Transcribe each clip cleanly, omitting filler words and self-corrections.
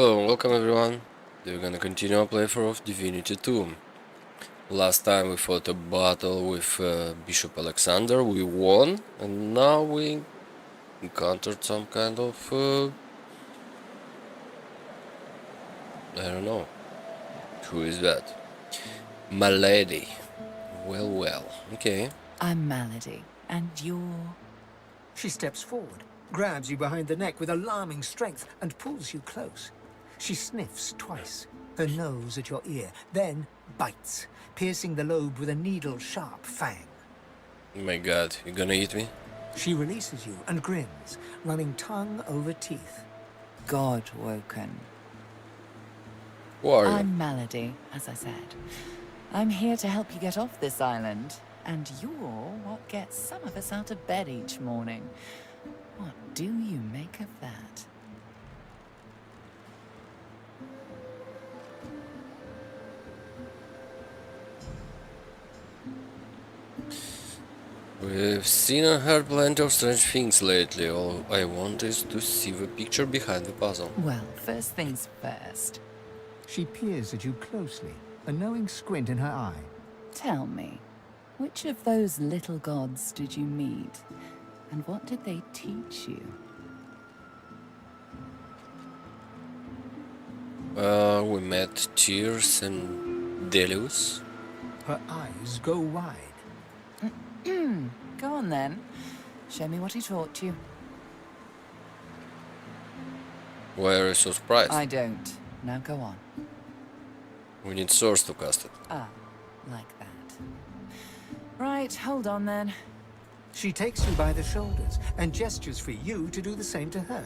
Hello and welcome everyone. We're gonna continue our playthrough of Divinity 2. Last time we fought a battle with Bishop Alexander, we won, and now we encountered some kind of... I don't know. Who is that? Malady. Well, okay. I'm Malady, and you're... She steps forward, grabs you behind the neck with alarming strength, and pulls you close. She sniffs twice, her nose at your ear, then bites, piercing the lobe with a needle-sharp fang. Oh my god, you gonna eat me? She releases you and grins, running tongue over teeth. God-woken. Who are you? I'm Malady, as I said. I'm here to help you get off this island, and you're what gets some of us out of bed each morning. What do you make of that? We've seen and heard plenty of strange things lately. All I want is to see the picture behind the puzzle. Well, first things first. She peers at you closely, a knowing squint in her eye. Tell me, which of those little gods did you meet? And what did they teach you? We met Tears and Delius. Her eyes go wide. Go on then. Show me what he taught you. Why are you so surprised? I don't. Now go on. We need source to cast it. Ah, like that. Right, hold on then. She takes you by the shoulders and gestures for you to do the same to her.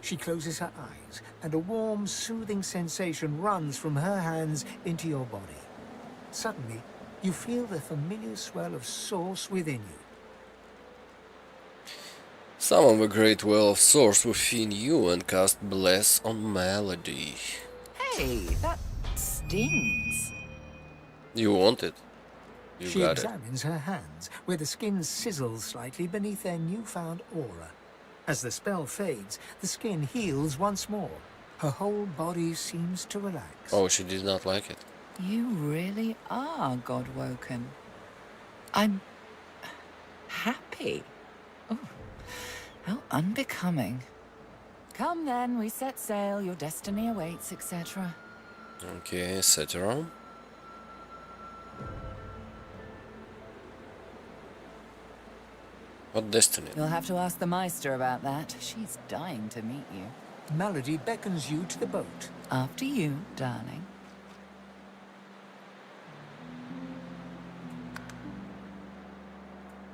She closes her eyes, and a warm, soothing sensation runs from her hands into your body. Suddenly, you feel the familiar swell of source within you. Summon the great well of source within you and cast Bless on Melody. Hey, that stings. You want it? You She got it. examines her hands, where the skin sizzles slightly beneath their newfound aura. As the spell fades, the skin heals once more. Her whole body seems to relax. Oh, she did not like it. You really are God-woken. I'm... happy. Oh, how unbecoming. Come then, we set sail, your destiny awaits, etc. Okay, set her on. What destiny? You'll have to ask the Meister about that. She's dying to meet you. Melody beckons you to the boat. After you, darling.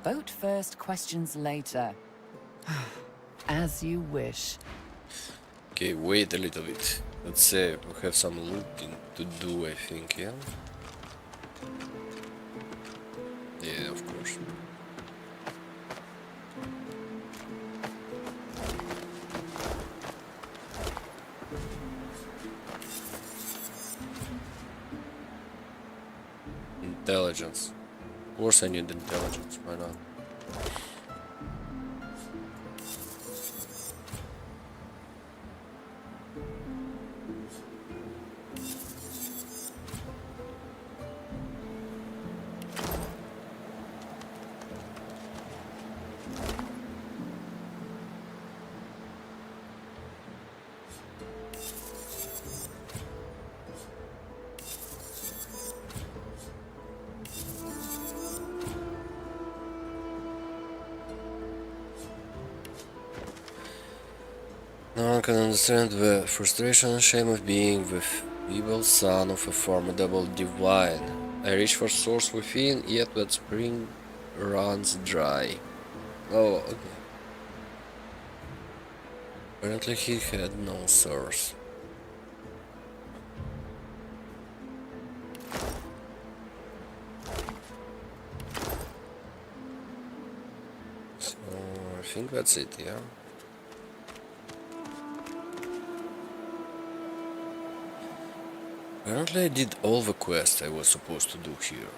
Vote first, questions later. As you wish. Okay, wait a little bit. Let's say we have some looting to do, I think, yeah? Yeah, of course. Intelligence. Of course I need intelligence, why not? No one can understand the frustration and shame of being the feeble son of a formidable divine. I reach for source within, yet that spring runs dry. Oh, okay. Apparently he had no source. So, I think that's it, yeah? Apparently I did all the quests I was supposed to do here.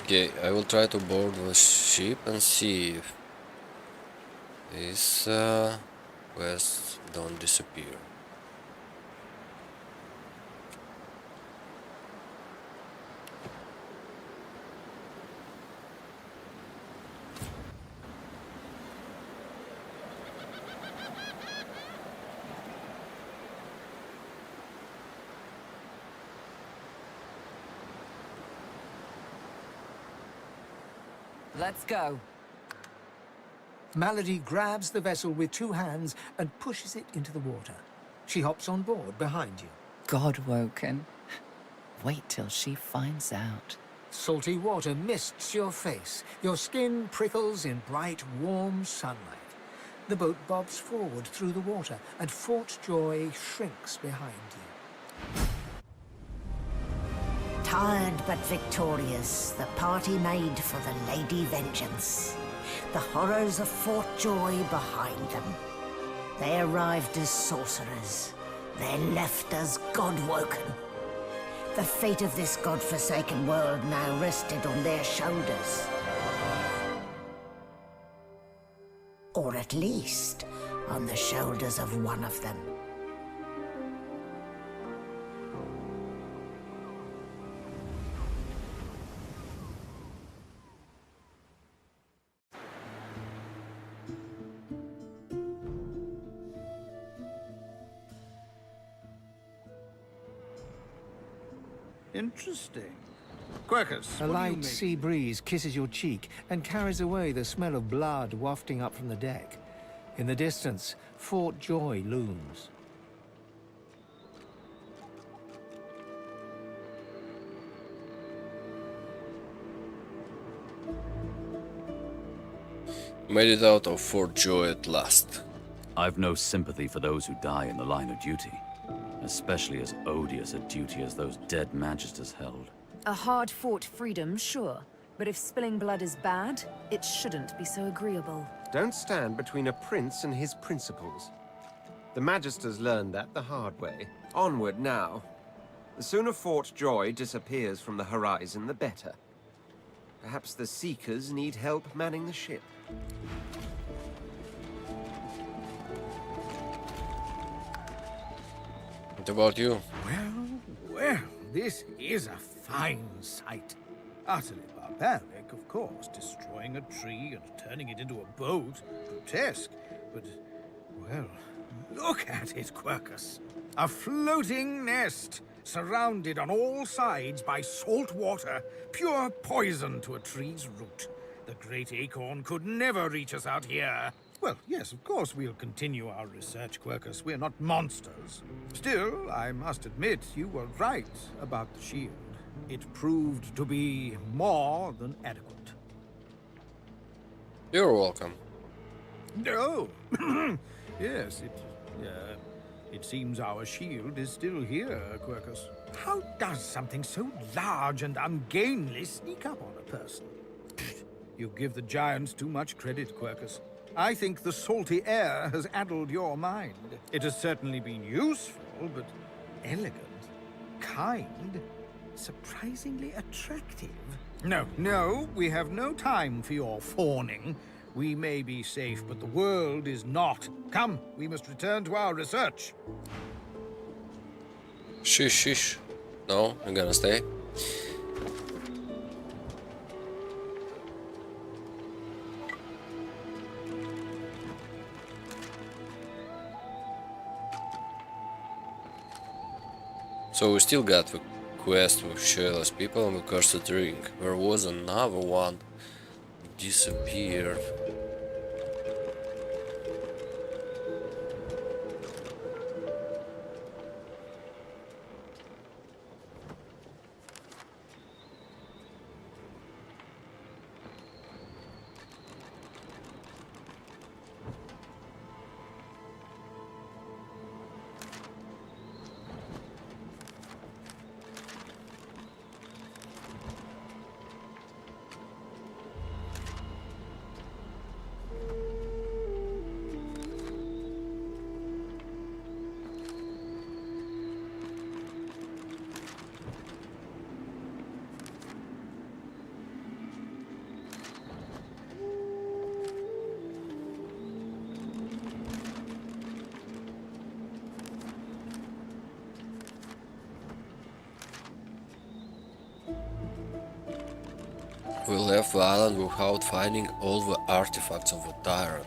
Okay, I will try to board the ship and see if these quests don't disappear. Let's go. Malady grabs the vessel with two hands and pushes it into the water. She hops on board behind you. God-woken. Wait till she finds out. Salty water mists your face. Your skin prickles in bright, warm sunlight. The boat bobs forward through the water, and Fort Joy shrinks behind you. Tired but victorious, the party made for the Lady Vengeance. The horrors of Fort Joy behind them. They arrived as sorcerers. They left as God-woken. The fate of this God-forsaken world now rested on their shoulders. Or at least, on the shoulders of one of them. Interesting. Quercus, A what do you light make? sea breeze kisses your cheek and carries away the smell of blood wafting up from the deck. In the distance, Fort Joy looms. Made it out of Fort Joy at last. I've no sympathy for those who die in the line of duty, especially as odious a duty as those dead magisters held. A hard-fought freedom, sure. But if spilling blood is bad, it shouldn't be so agreeable. Don't stand between a prince and his principles. The Magisters learned that the hard way. Onward now. The sooner Fort Joy disappears from the horizon, the better. Perhaps the Seekers need help manning the ship. What about you? Well, this is a fine sight. Utterly barbaric, of course, destroying a tree and turning it into a boat. Grotesque, but, well, look at it, Quercus. A floating nest, surrounded on all sides by salt water, pure poison to a tree's root. The great acorn could never reach us out here. Well, yes, of course we'll continue our research, Quercus. We're not monsters. Still, I must admit you were right about the shield. It proved to be more than adequate. You're welcome. No! Yes, it seems our shield is still here, Quercus. How does something so large and ungainly sneak up on a person? You give the giants too much credit, Quercus. I think the salty air has addled your mind. It has certainly been useful, but elegant, kind, surprisingly attractive. No, we have no time for your fawning. We may be safe, but the world is not. Come, we must return to our research. Shish. No, I'm gonna stay. So we still got the quest with Shayla's people and the cursed ring. There was another one. Disappeared. We left the island without finding all the artifacts of the tyrant.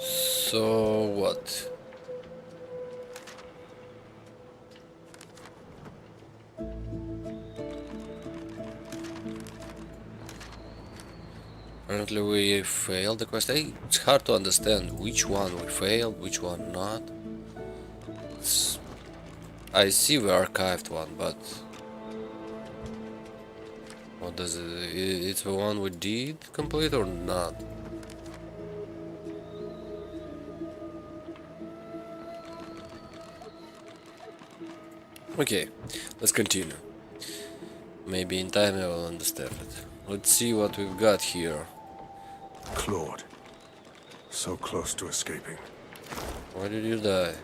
So what? Apparently we failed the quest. It's hard to understand which one we failed, which one not. I see the archived one, but what does it? It's the one we did complete or not? Okay, let's continue. Maybe in time I will understand it. Let's see what we've got here. Claude. So close to escaping. Why did you die?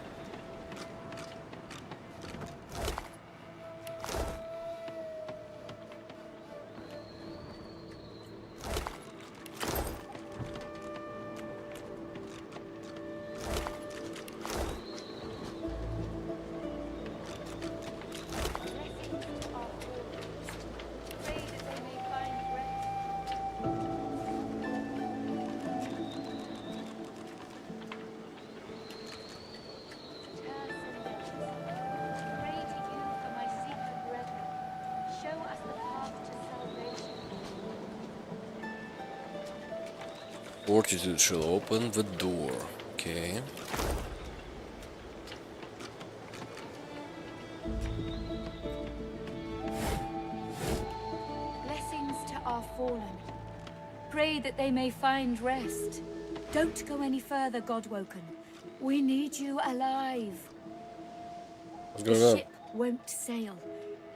Fortitude shall open the door. Okay. Blessings to our fallen. Pray that they may find rest. Don't go any further, Godwoken. We need you alive. What's The going on? ship won't sail.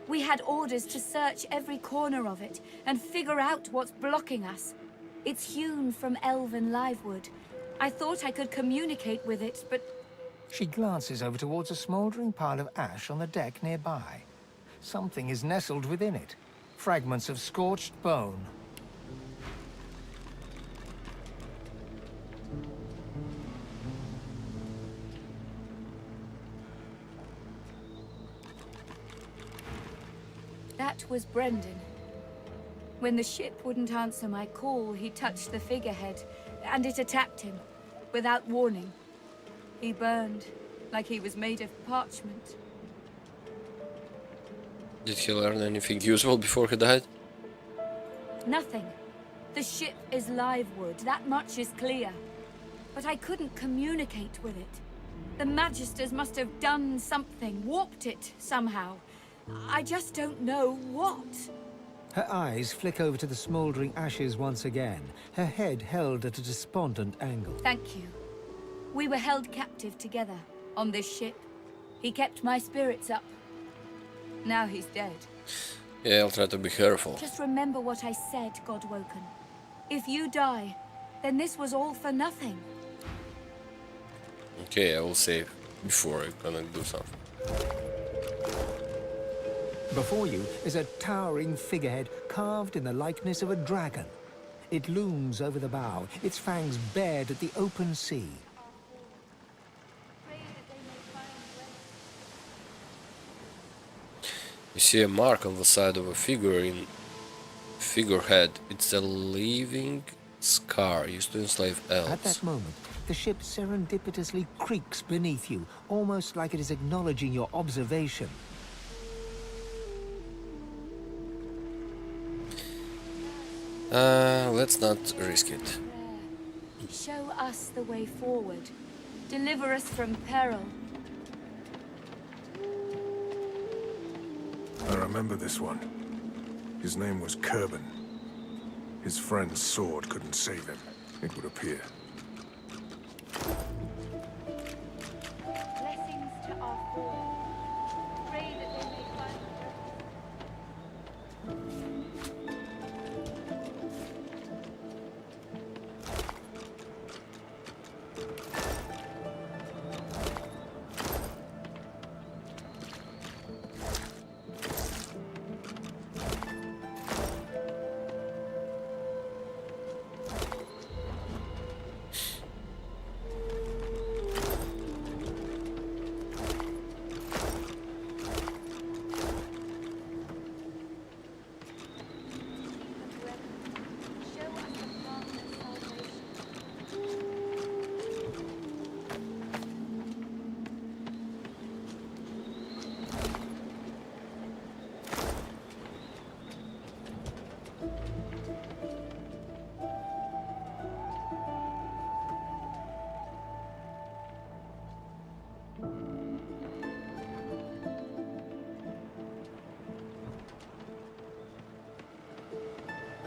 We had orders to search every corner of it and figure out what's blocking us. It's hewn from elven livewood. I thought I could communicate with it, but She glances over towards a smouldering pile of ash on the deck nearby. Something is nestled within it. Fragments of scorched bone. that was Brendan. When the ship wouldn't answer my call, he touched the figurehead, and it attacked him, without warning. He burned, like he was made of parchment. Did he learn anything useful before he died? Nothing. The ship is live wood, that much is clear. But I couldn't communicate with it. The Magisters must have done something, warped it somehow. I just don't know what. Her eyes flick over to the smouldering ashes once again, her head held at a despondent angle. Thank you. We were held captive together, on this ship. He kept my spirits up. Now he's dead. Yeah, I'll try to be careful. Just remember what I said, Godwoken. If you die, then this was all for nothing. Okay, I will save before I'm gonna do something. Before you is a towering figurehead carved in the likeness of a dragon. It looms over the bow, its fangs bared at the open sea. You see a mark on the side of a figurehead. It's a living Scar used to enslave At elves. that moment, the ship serendipitously creaks beneath you, almost like it is acknowledging your observation. Let's not risk it. Show us the way forward. Deliver us from peril. I remember this one. His name was Kerben. His friend's sword couldn't save him, it would appear. Blessings to our fallen. Pray that they may find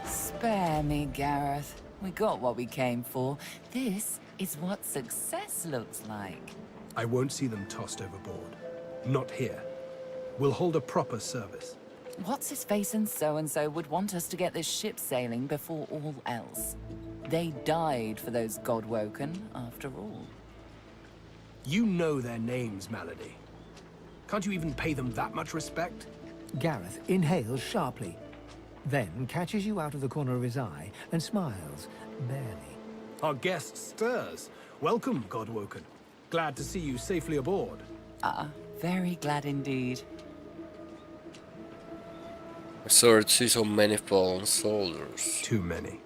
Spare me, Gareth. We got what we came for. This is what success looks like. I won't see them tossed overboard. Not here. We'll hold a proper service. What's-his-face and so-and-so would want us to get this ship sailing before all else. They died for those Godwoken, after all. You know their names, Malady. Can't you even pay them that much respect? Gareth inhales sharply, then catches you out of the corner of his eye and smiles, barely. Our guest stirs. Welcome, Godwoken. Glad to see you safely aboard. Very glad indeed. Sorry to see so many fallen soldiers. Too many.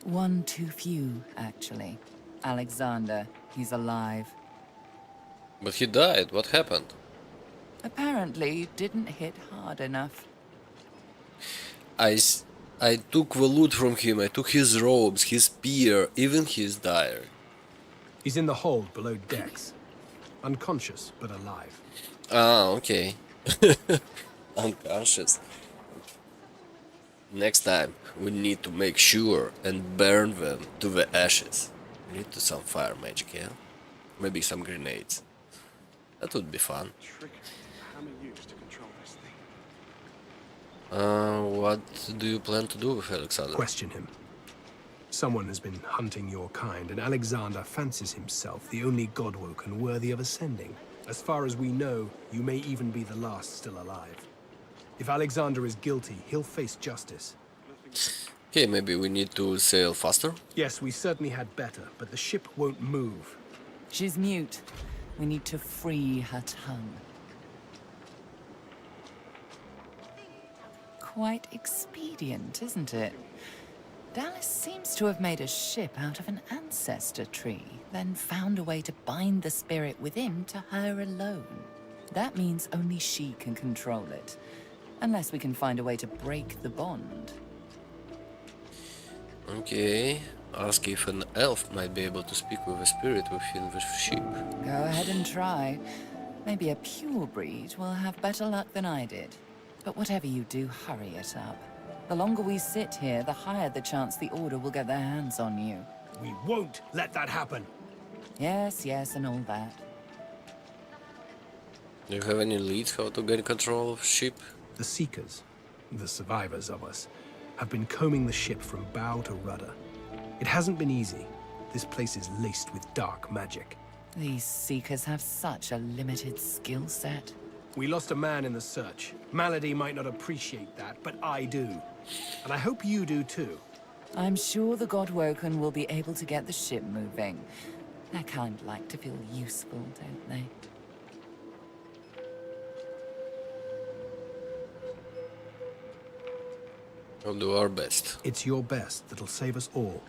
One too few, actually. Alexander, he's alive. But he died. What happened? Apparently didn't hit hard enough. I took the loot from him. I took his robes, his spear, even his dagger. He's in the hold below decks. Unconscious, but alive. Ah, okay. Unconscious. Next time, we need to make sure and burn them to the ashes. We need to some fire magic, yeah? Maybe some grenades. That would be fun. What do you plan to do with Alexander? Question him. Someone has been hunting your kind, and Alexander fancies himself the only Godwoken worthy of ascending. As far as we know, you may even be the last still alive. If Alexander is guilty, he'll face justice. Okay, maybe we need to sail faster? Yes, we certainly had better, but the ship won't move. She's mute. We need to free her tongue. Quite expedient, isn't it? Dallas seems to have made a ship out of an ancestor tree, then found a way to bind the spirit within to her alone. That means only she can control it, unless we can find a way to break the bond. Okay, ask if an elf might be able to speak with a spirit within the ship. Go ahead and try. Maybe a pure breed will have better luck than I did. But whatever you do, hurry it up. The longer we sit here, the higher the chance the Order will get their hands on you. We won't let that happen. Yes, and all that. Do you have any leads how to get control of ship? The Seekers, the survivors of us, have been combing the ship from bow to rudder. It hasn't been easy. This place is laced with dark magic. These Seekers have such a limited skill set. We lost a man in the search. Malady might not appreciate that, but I do. And I hope you do too. I'm sure the Godwoken will be able to get the ship moving. Their kind like to feel useful, don't they? We'll do our best. It's your best that'll save us all.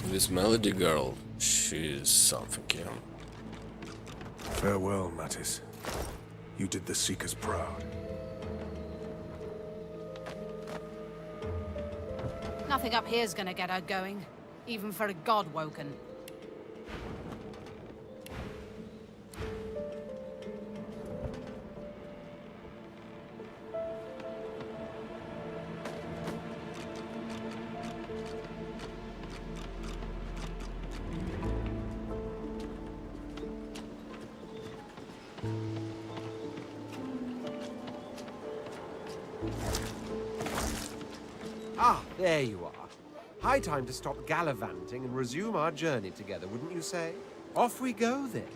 This Melody girl, she's something, yeah. Farewell, Mattis. You did the Seekers proud. Nothing up here's gonna get her going, even for a god-woken. Ah, there you are. High time to stop gallivanting and resume our journey together, wouldn't you say? Off we go, then.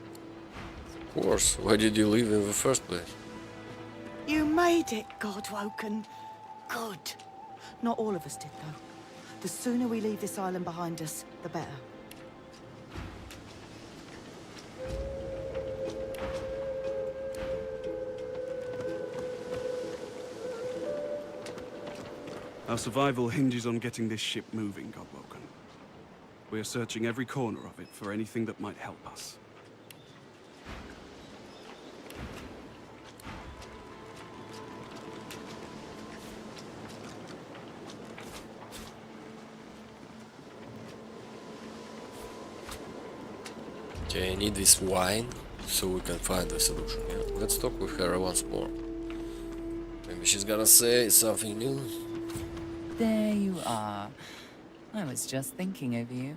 Of course, why did you leave in the first place? You made it, Godwoken. Good. Not all of us did, though. The sooner we leave this island behind us, the better. Our survival hinges on getting this ship moving, Godwoken. We are searching every corner of it for anything that might help us. Okay, I need this wine so we can find the solution. Yeah? Let's talk with her once more. Maybe she's gonna say something new. There you are. I was just thinking of you.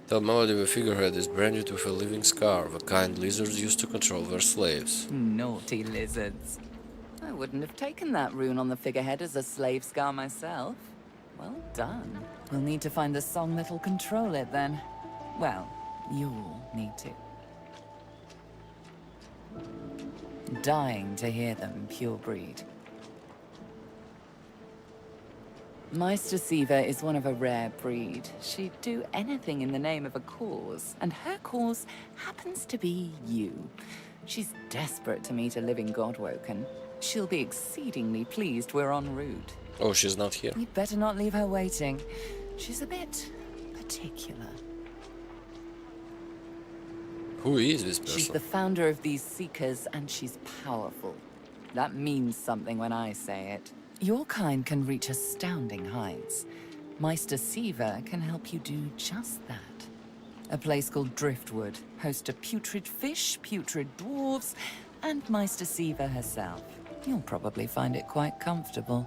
Tell Melody the figurehead is branded with a living scar, the kind lizards used to control their slaves. Naughty lizards. I wouldn't have taken that rune on the figurehead as a slave scar myself. Well done. We'll need to find the song that'll control it then. Well, you'll need to. Dying to hear them, pure breed. Meister Siva is one of a rare breed. She'd do anything in the name of a cause, and her cause happens to be you. She's desperate to meet a living Godwoken. She'll be exceedingly pleased we're en route. Oh, she's not here. You'd better not leave her waiting. She's a bit particular. Who is this person? She's the founder of these Seekers, and she's powerful. That means something when I say it. Your kind can reach astounding heights. Meister Siva can help you do just that. A place called Driftwood hosts to putrid fish, putrid dwarves, and Meister Siva herself. You'll probably find it quite comfortable.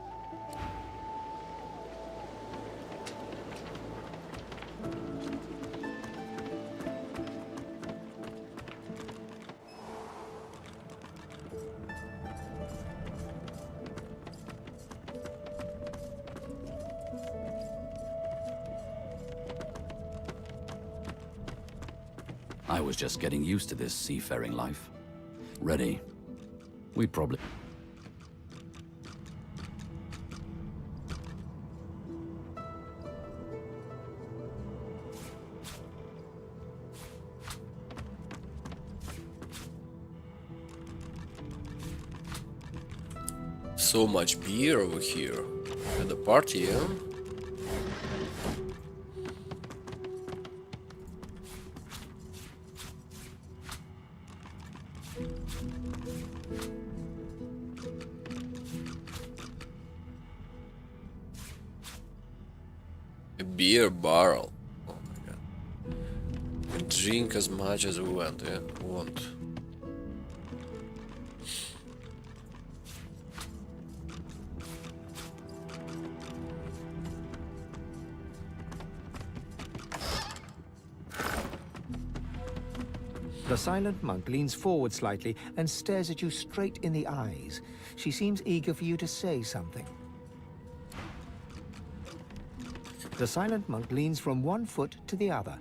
I was just getting used to this seafaring life. Ready. We'd probably... So much beer over here. At the party, yeah? A beer barrel. Oh my god. We can drink as much as we want, yeah? Want. The silent monk leans forward slightly and stares at you straight in the eyes. She seems eager for you to say something. The silent monk leans from one foot to the other.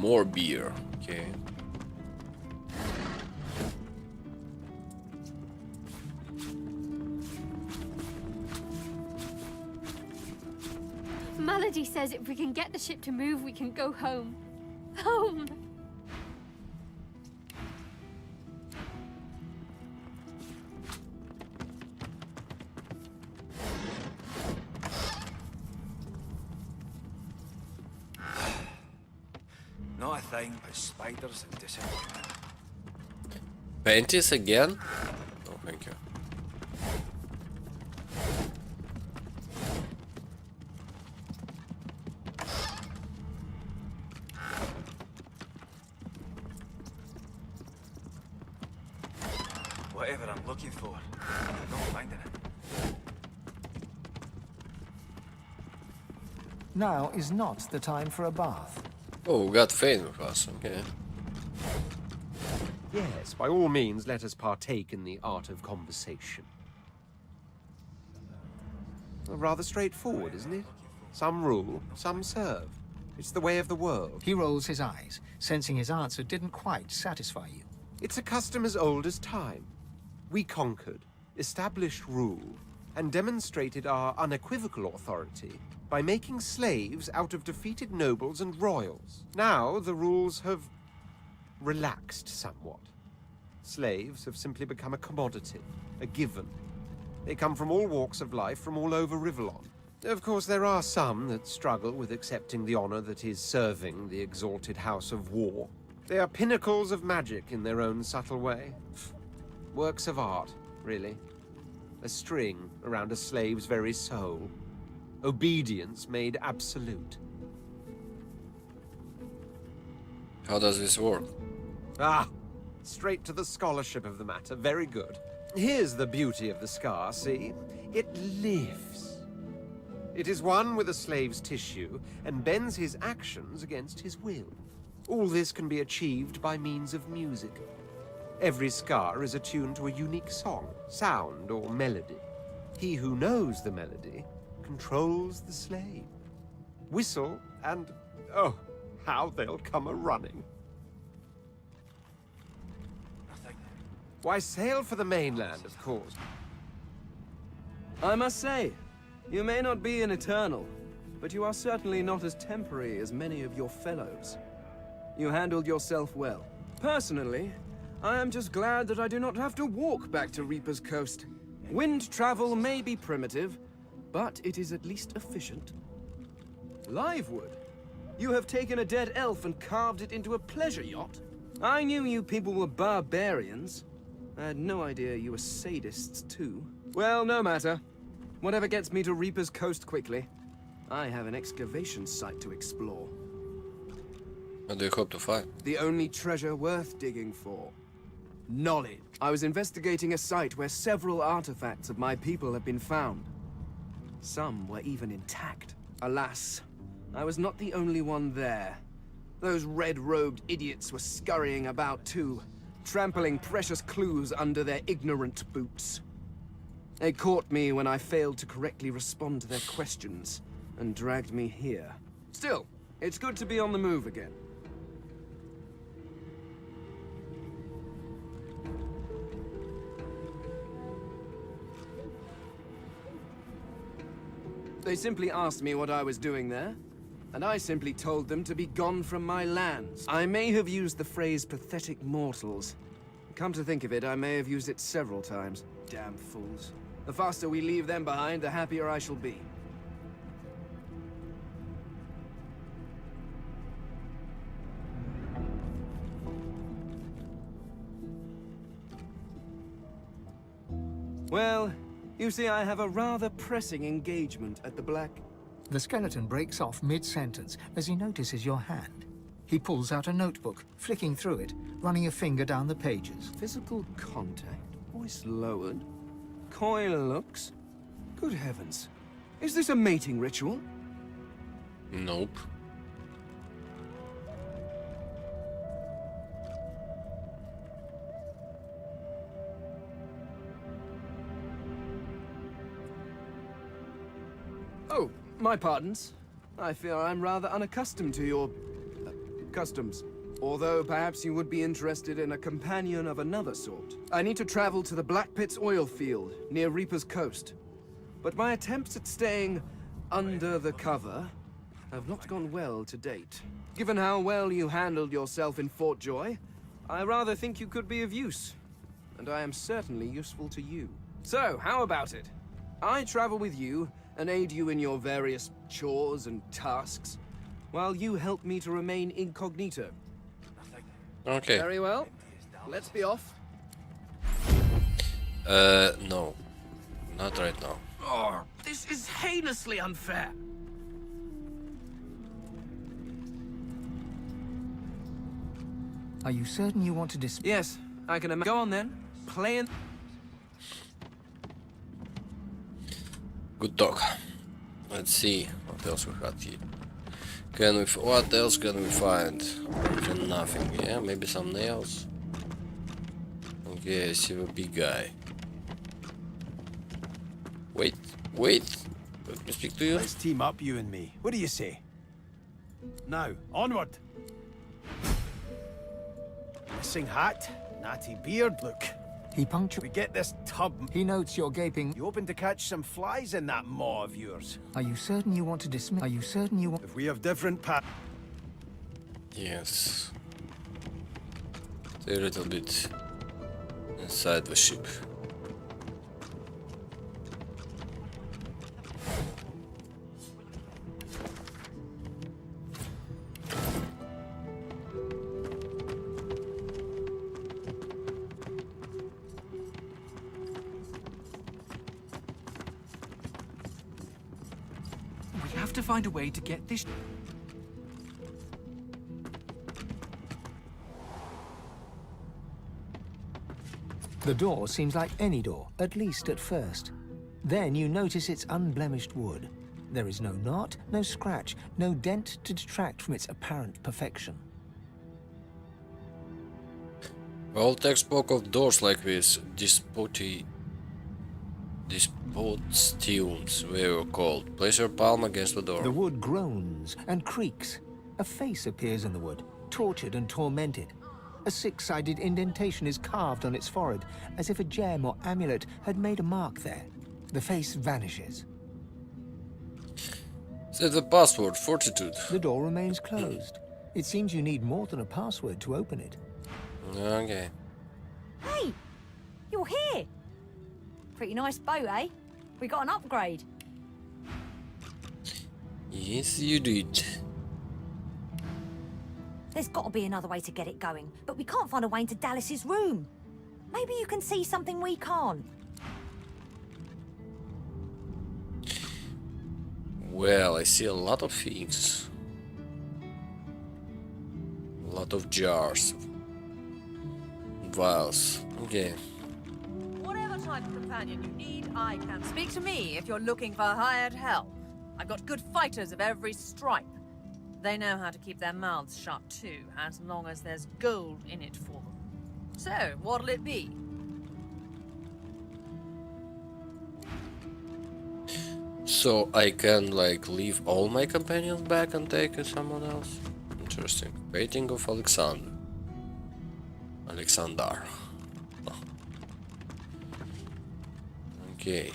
more beer. Okay. Melody says if we can get the ship to move, we can go home. Home! Not a thing but spiders and disappointment. Panties again? Oh, thank you. Whatever I'm looking for, I'm not finding it. Now is not the time for a bath. Oh, we got Fane with us, okay. Yes, by all means, let us partake in the art of conversation. Rather straightforward, isn't it? Some rule, some serve. It's the way of the world. He rolls his eyes, sensing his answer didn't quite satisfy you. It's a custom as old as time. We conquered, established rule, and demonstrated our unequivocal authority by making slaves out of defeated nobles and royals. Now the rules have relaxed somewhat. Slaves have simply become a commodity, a given. They come from all walks of life, from all over Rivellon. Of course, there are some that struggle with accepting the honor that is serving the exalted house of war. They are pinnacles of magic in their own subtle way. Works of art, really. A string around a slave's very soul. Obedience made absolute. How does this work? Ah! Straight to the scholarship of the matter. Very good. Here's the beauty of the scar, see? It lives. It is one with a slave's tissue and bends his actions against his will. All this can be achieved by means of music. Every scar is attuned to a unique song, sound, or melody. He who knows the melody controls the slave. Whistle and, oh, how they'll come a-running. Why, sail for the mainland, of course. I must say, you may not be an eternal, but you are certainly not as temporary as many of your fellows. You handled yourself well. Personally, I am just glad that I do not have to walk back to Reaper's Coast. Wind travel may be primitive, but it is at least efficient. Livewood, you have taken a dead elf and carved it into a pleasure yacht? I knew you people were barbarians. I had no idea you were sadists, too. Well, no matter. Whatever gets me to Reaper's Coast quickly. I have an excavation site to explore. What do you hope to find? The only treasure worth digging for. Knowledge. I was investigating a site where several artifacts of my people have been found. Some were even intact. Alas, I was not the only one there. Those red-robed idiots were scurrying about too, trampling precious clues under their ignorant boots. They caught me when I failed to correctly respond to their questions, and dragged me here. Still, it's good to be on the move again. They simply asked me what I was doing there, and I simply told them to be gone from my lands. I may have used the phrase pathetic mortals. Come to think of it, I may have used it several times. Damn fools. The faster we leave them behind, the happier I shall be. Well, you see, I have a rather pressing engagement at the Black... The skeleton breaks off mid-sentence as he notices your hand. He pulls out a notebook, flicking through it, running a finger down the pages. Physical contact, voice lowered, coy looks. Good heavens. Is this a mating ritual? Nope. Oh, my pardons. I fear I'm rather unaccustomed to your... Customs. Although perhaps you would be interested in a companion of another sort. I need to travel to the Black Pit's oil field, near Reaper's Coast. But my attempts at staying under the cover have not gone well to date. Given how well you handled yourself in Fort Joy, I rather think you could be of use. And I am certainly useful to you. So, how about it? I travel with you and aid you in your various chores and tasks, while you help me to remain incognito. Okay. Very well. Let's be off. No. Not right now. Oh, this is heinously unfair. Are you certain you want to Yes, I can imagine. Go on then. Playing. Good talk. Let's see what else we got here. What else can we find? Okay, nothing. Yeah, maybe some nails. Okay, I see a big guy. Wait. Let me speak to you. Let's team up, you and me. What do you say? Now, onward. Missing hat, natty beard, look. He punctured. We get this tub. He notes you're gaping. You hoping to catch some flies in that maw of yours? Are you certain you want to dismiss? Are you certain you want? If we have different Yes. Stay a little bit inside the ship. We have to find a way to get this. The door seems like any door, at least at first. Then you notice it's unblemished wood. There is no knot, no scratch, no dent to detract from its apparent perfection. All text spoke of doors like this. Disposthumes were called. Place your palm against the door. The wood groans and creaks. A face appears in the wood, tortured and tormented. A six-sided indentation is carved on its forehead, as if a gem or amulet had made a mark there. The face vanishes. Set the password, Fortitude. The door remains closed. It seems you need more than a password to open it. Okay. Hey! You're here! Pretty nice boat, eh? We got an upgrade. Yes, you did. There's got to be another way to get it going, but we can't find a way into Dallas's room. Maybe you can see something we can't. Well, I see a lot of things. A lot of jars. Vials. Okay. Whatever type of companion you need, I can. Speak to me if you're looking for hired help. I've got good fighters of every stripe. They know how to keep their mouths shut too, as long as there's gold in it for them. So, what'll it be? So I can like leave all my companions back and take someone else? Interesting. Painting of Alexander. Oh. Okay.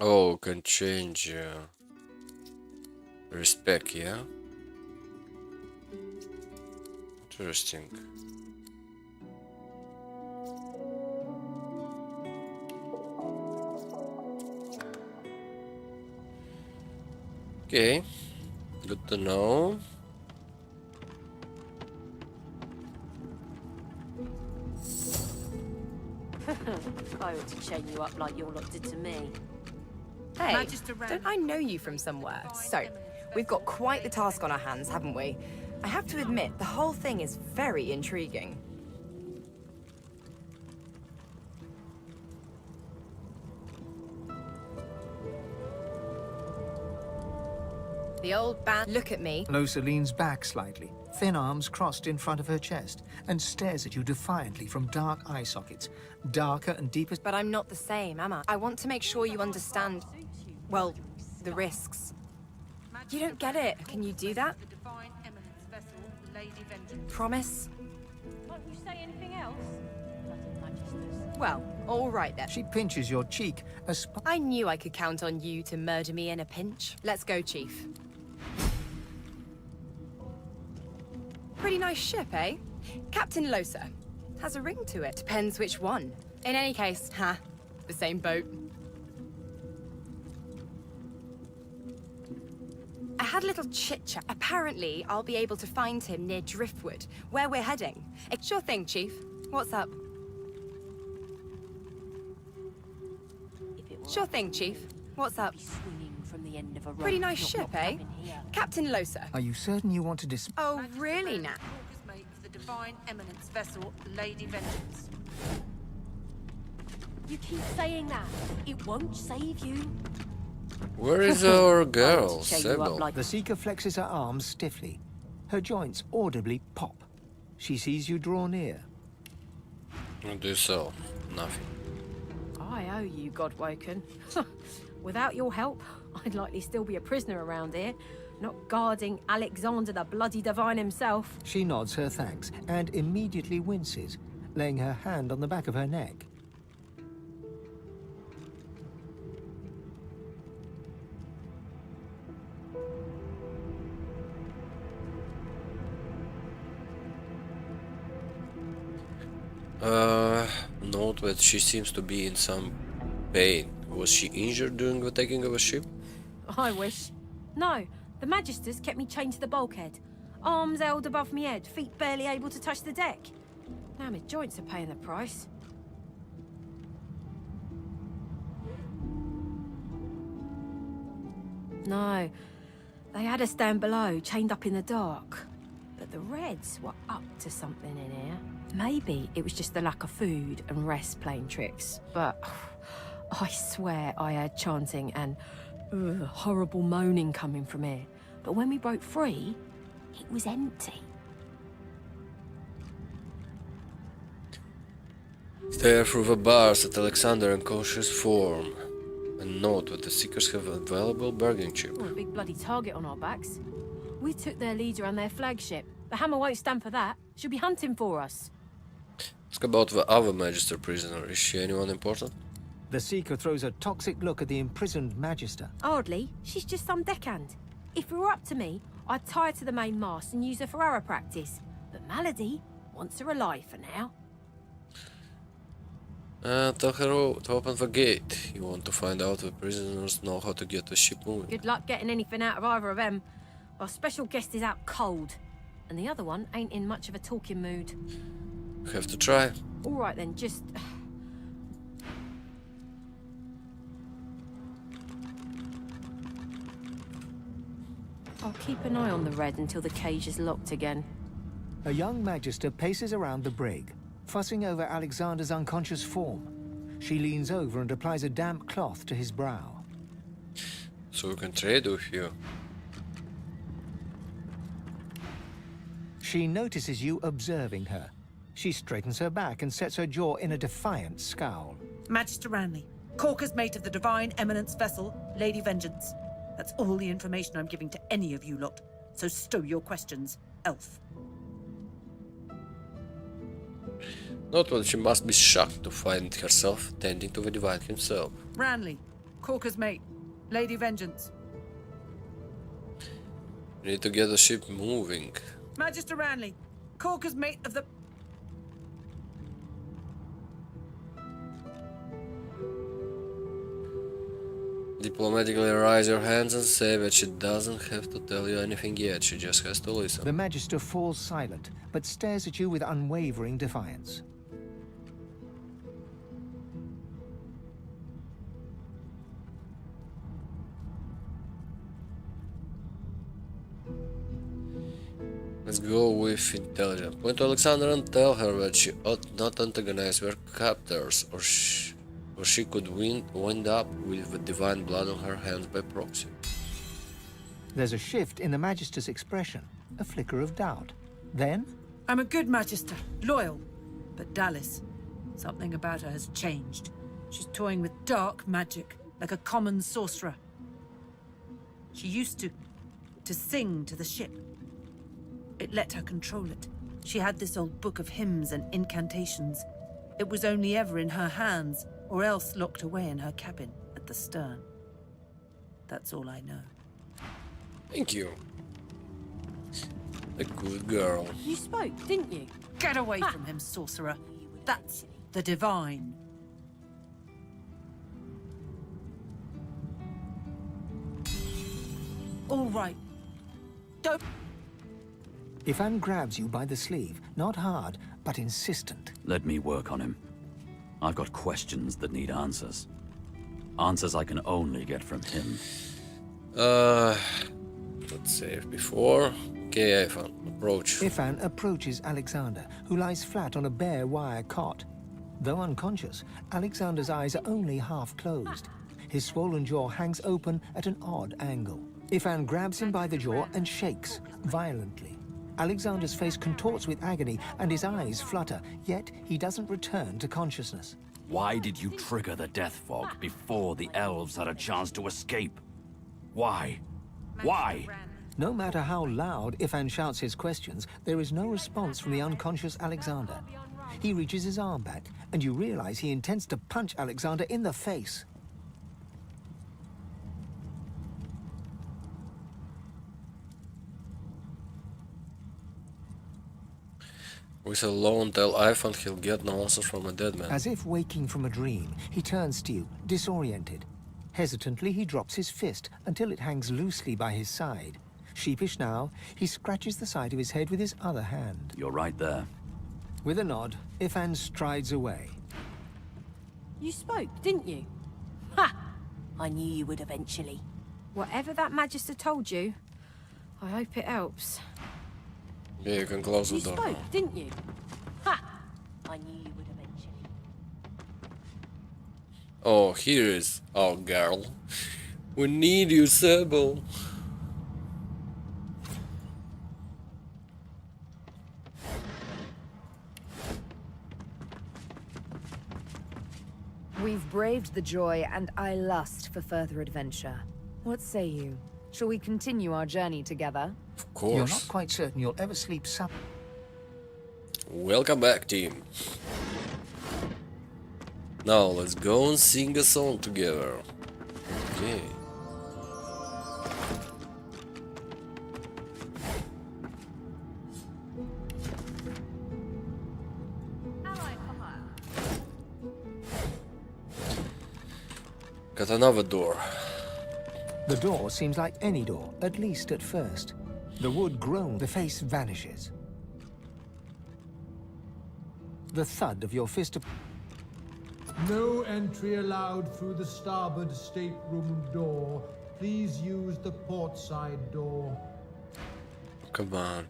Oh, can change respect, yeah? Interesting. Okay, good to know. I ought to chain you up like your lot did to me. Hey, don't I know you from somewhere? So, we've got quite the task on our hands, haven't we? I have to admit, the whole thing is very intriguing. The old band. Look at me. Losa leans back slightly, thin arms crossed in front of her chest, and stares at you defiantly from dark eye sockets, darker and deeper. But I'm not the same, am I? I want to make sure you understand, well, the risks. You don't get it. Can you do that? Promise? Can't you say anything else? Well, all right then. She pinches your cheek. I knew I could count on you to murder me in a pinch. Let's go, Chief. Pretty nice ship, eh? Captain Losa. Has a ring to it. Depends which one. In any case, the same boat. I had a little chit-chat. Apparently, I'll be able to find him near Driftwood, where we're heading. Sure thing, Chief. What's up? Sure thing, Chief. What's up? From the end of a Pretty nice ship, eh? Captain Losa. Are you certain you want to Oh, really now? Mate for the Divine Eminence vessel, Lady Vengeance. You keep saying that. It won't save you. Where is our girl, Sybil? The Seeker flexes her arms stiffly. Her joints audibly pop. She sees you draw near. Do so. Nothing. I owe you, Godwoken. Without your help, I'd likely still be a prisoner around here, not guarding Alexander the bloody Divine himself. She nods her thanks and immediately winces, laying her hand on the back of her neck. Note that she seems to be in some pain. Was she injured during the taking of a ship? I wish. No, the Magisters kept me chained to the bulkhead. Arms held above my head, feet barely able to touch the deck. Now my joints are paying the price. No, they had us down below, chained up in the dark. But the Reds were up to something in here. Maybe it was just the lack of food and rest playing tricks, but I swear I heard chanting and horrible moaning coming from here. But when we broke free, it was empty. Stare through the bars at Alexander and Cautious form. And note that the Seekers have a valuable bargaining chip. Oh, a big bloody target on our backs. We took their leader and their flagship. The Hammer won't stand for that. She'll be hunting for us. Ask about the other Magister prisoner. Is she anyone important? The Seeker throws a toxic look at the imprisoned Magister. Hardly. She's just some deckhand. If it were up to me, I'd tie her to the main mast and use her for arrow practice. But Malady wants her alive for now. Tell her to open the gate. You want to find out if the prisoners know how to get the ship moving. Good luck getting anything out of either of them. Our special guest is out cold. And the other one ain't in much of a talking mood. Have to try. All right then, just... I'll keep an eye on the Red until the cage is locked again. A young Magister paces around the brig, fussing over Alexander's unconscious form. She leans over and applies a damp cloth to his brow. So we can trade with you. She notices you observing her. She straightens her back and sets her jaw in a defiant scowl. Magister Ranley, Corker's mate of the Divine Eminence vessel, Lady Vengeance. That's all the information I'm giving to any of you lot. So stow your questions, elf. Not that she must be shocked to find herself tending to the Divine himself. Ranley, Corker's mate, Lady Vengeance. We need to get the ship moving. Magister Ranley, Corker's mate of the... Diplomatically raise your hands and say that she doesn't have to tell you anything yet, she just has to listen. The Magister falls silent, but stares at you with unwavering defiance. Let's go with intelligence. Point to Alexander and tell her that she ought not antagonize their captors, or she could wind up with the divine blood on her hands by proxy. There's a shift in the Magister's expression, a flicker of doubt. Then... I'm a good Magister, loyal. But Dallis, something about her has changed. She's toying with dark magic, like a common sorcerer. She used to sing to the ship. It let her control it. She had this old book of hymns and incantations. It was only ever in her hands, or else locked away in her cabin at the stern. That's all I know. Thank you. A good girl. You spoke, didn't you? Get away from him, sorcerer. That's the Divine. All right. Don't... Ifan grabs you by the sleeve, not hard, but insistent. Let me work on him. I've got questions that need answers. Answers I can only get from him. Let's save before. Okay, Ifan, approach. Ifan approaches Alexander, who lies flat on a bare wire cot. Though unconscious, Alexander's eyes are only half closed. His swollen jaw hangs open at an odd angle. Ifan grabs him by the jaw and shakes, violently. Alexander's face contorts with agony and his eyes flutter, yet he doesn't return to consciousness. Why did you trigger the death fog before the elves had a chance to escape? Why? Why? No matter how loud Ifan shouts his questions, there is no response from the unconscious Alexander. He reaches his arm back, and you realize he intends to punch Alexander in the face. With a lone tell Ifan he'll get no answers from a dead man. As if waking from a dream, he turns to you, disoriented. Hesitantly, he drops his fist until it hangs loosely by his side. Sheepish now, he scratches the side of his head with his other hand. You're right there. With a nod, Ifan strides away. You spoke, didn't you? Ha! I knew you would eventually. Whatever that Magister told you, I hope it helps. Yeah, you can close the You door. spoke, didn't you? Ha! I knew you would eventually. Oh, here is our girl. We need you, Sybil. We've braved the joy, and I lust for further adventure. What say you? Shall we continue our journey together? Of course. You're not quite certain you'll ever sleep Welcome back, team. Now let's go and sing a song together. Okay. Got another door. The door seems like any door, at least at first. The wood groans, the face vanishes. The thud of your fist... No entry allowed through the starboard stateroom door. Please use the port side door. Come on.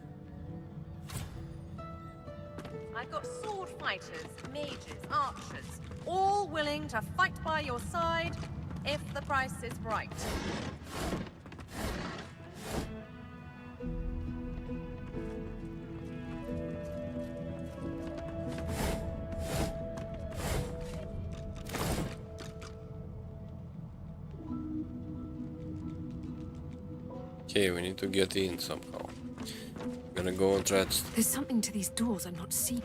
I've got sword fighters, mages, archers, all willing to fight by your side if the price is right. Okay, we need to get in somehow. I'm gonna go and try to... There's something to these doors I'm not seeing.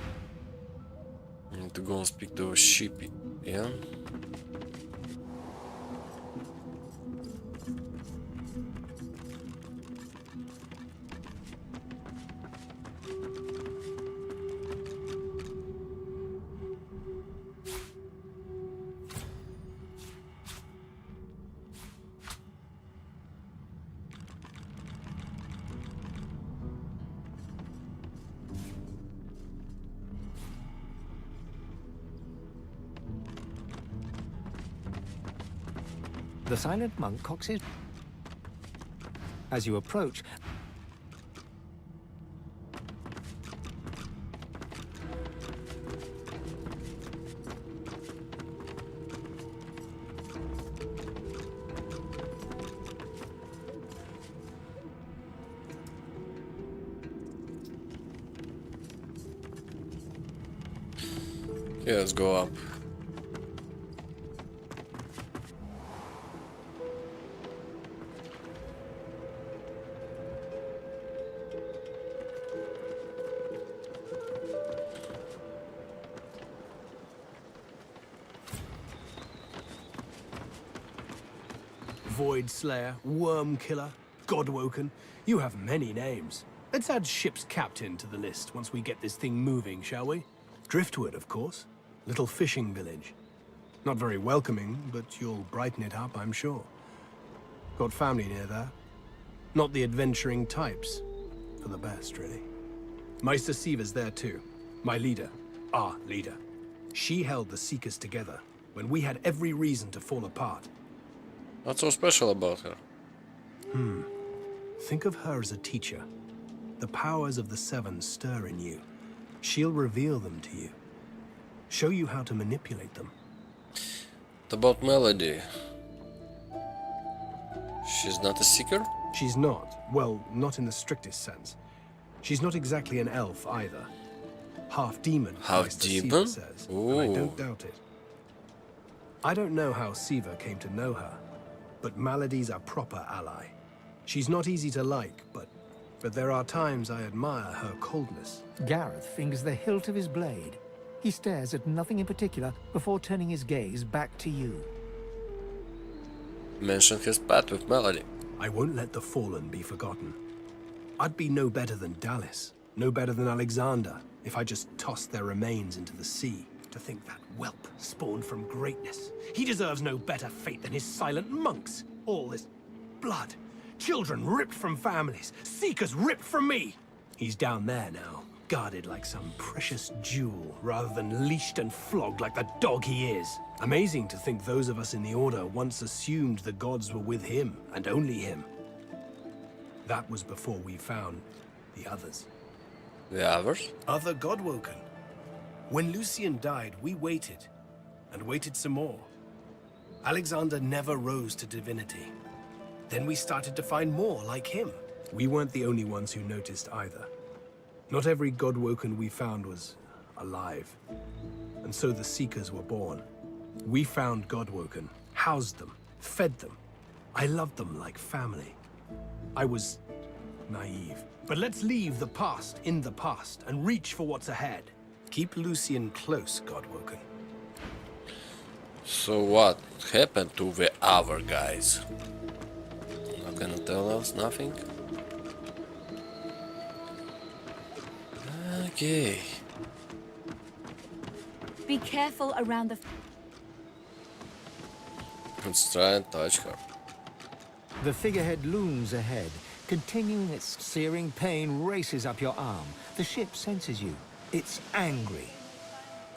I need to go and speak to a sheep. Yeah? The silent monk cocks his... As you approach... Yeah, let's go up. Void Slayer, Worm Killer, Godwoken. You have many names. Let's add ship's captain to the list once we get this thing moving, shall we? Driftwood, of course. Little fishing village. Not very welcoming, but you'll brighten it up, I'm sure. Got family near there. Not the adventuring types. For the best, really. Meister Siever's there too. My leader. Our leader. She held the Seekers together when we had every reason to fall apart. What's so special about her? Think of her as a teacher. The powers of the Seven stir in you. She'll reveal them to you. Show you how to manipulate them. What about Melody? She's not a seeker? She's not. Well, not in the strictest sense. She's not exactly an elf either. Half demon, Half Meister demon? Siever says, and I don't doubt it. I don't know how Siever came to know her, but Melody's a proper ally. She's not easy to like, but there are times I admire her coldness. Gareth fingers the hilt of his blade. He stares at nothing in particular before turning his gaze back to you. Mention his pact with Melody. I won't let the fallen be forgotten. I'd be no better than Dallis, no better than Alexander, if I just tossed their remains into the sea. To think that whelp spawned from greatness. He deserves no better fate than his silent monks. All this blood. Children ripped from families. Seekers ripped from me. He's down there now, guarded like some precious jewel, rather than leashed and flogged like the dog he is. Amazing to think those of us in the Order once assumed the gods were with him, and only him. That was before we found the others. The others? Other Godwoken. When Lucian died, we waited, and waited some more. Alexander never rose to divinity. Then we started to find more like him. We weren't the only ones who noticed either. Not every Godwoken we found was alive. And so the Seekers were born. We found Godwoken, housed them, fed them. I loved them like family. I was naive. But let's leave the past in the past and reach for what's ahead. Keep Lucian close, Godwoken. So what happened to the other guys? Not gonna tell us nothing? Okay. Be careful around the... Let's try and touch her. The figurehead looms ahead. Continuing its searing pain races up your arm. The ship senses you. It's angry.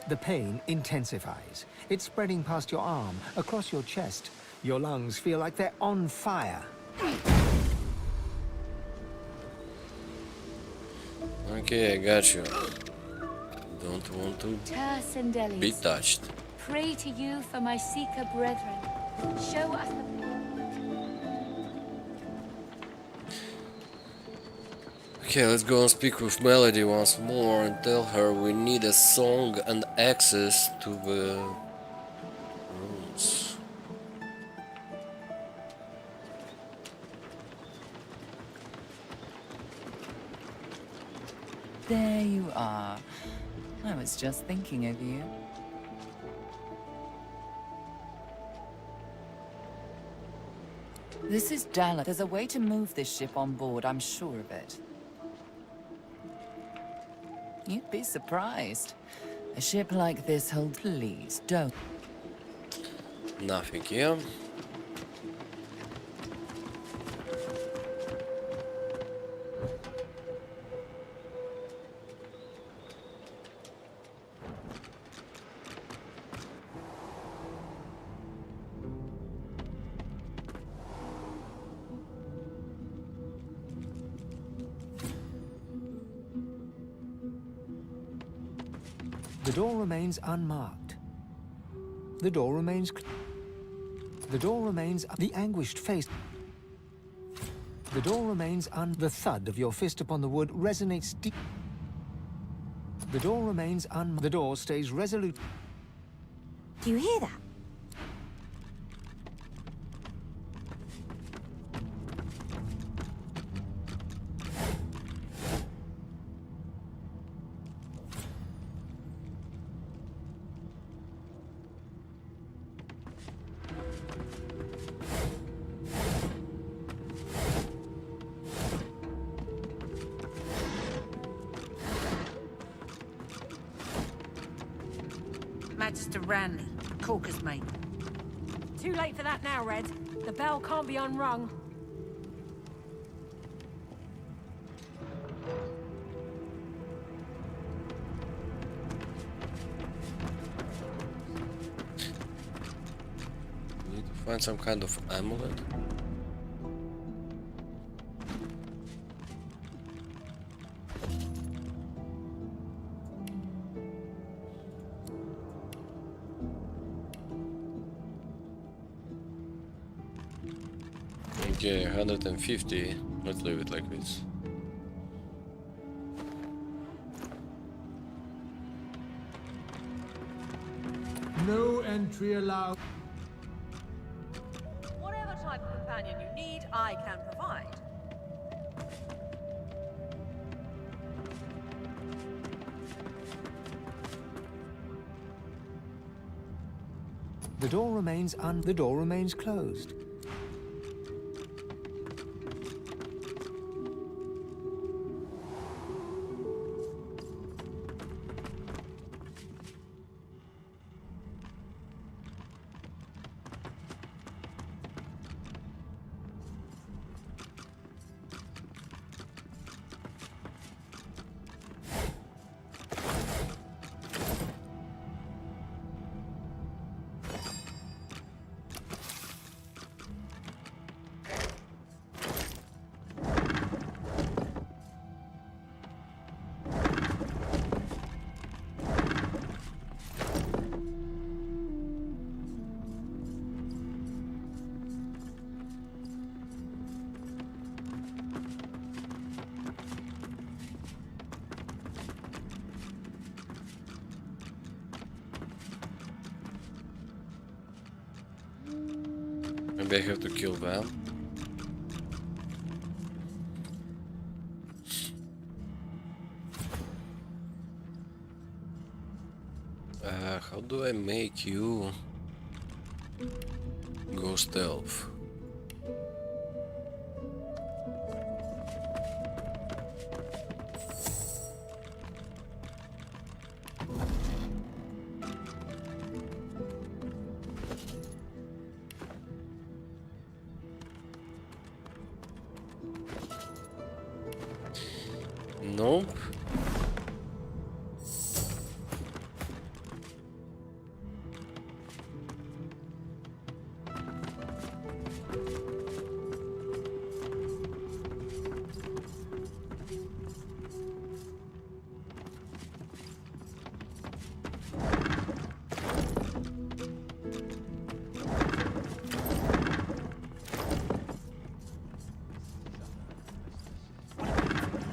The pain intensifies. It's spreading past your arm, across your chest. Your lungs feel like they're on fire. Okay, I got you. Don't want to Tercendelis, be touched. pray to you for my Seeker brethren. Show us the... Okay, let's go and speak with Melody once more and tell her we need a song and access to the rooms. There you are. I was just thinking of you. This is Dallas. There's a way to move this ship on board, I'm sure of it. You'd be surprised. A ship like this holds... Please, don't. Nothing here. The door remains unmarked. The door remains... The door remains... The anguished face... The door remains The thud of your fist upon the wood resonates deep... The door remains The door stays resolute... Do you hear that? Magister Ranley, Corker's mate. Too late for that now, Red. The bell can't be unrung. We need to find some kind of amulet. Okay, 150. Let's leave it like this. No entry allowed. Whatever type of companion you need, I can provide. The door remains closed. Maybe I have to kill them. How do I make you go stealth? Nope.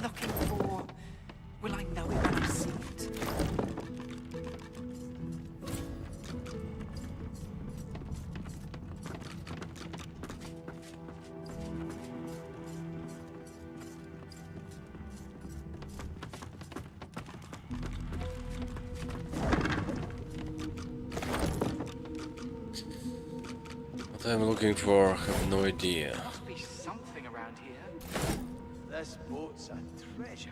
Looking for... Will I know it when I see it? What I'm looking for, I have no idea. Must be something around here. This boat's a treasure.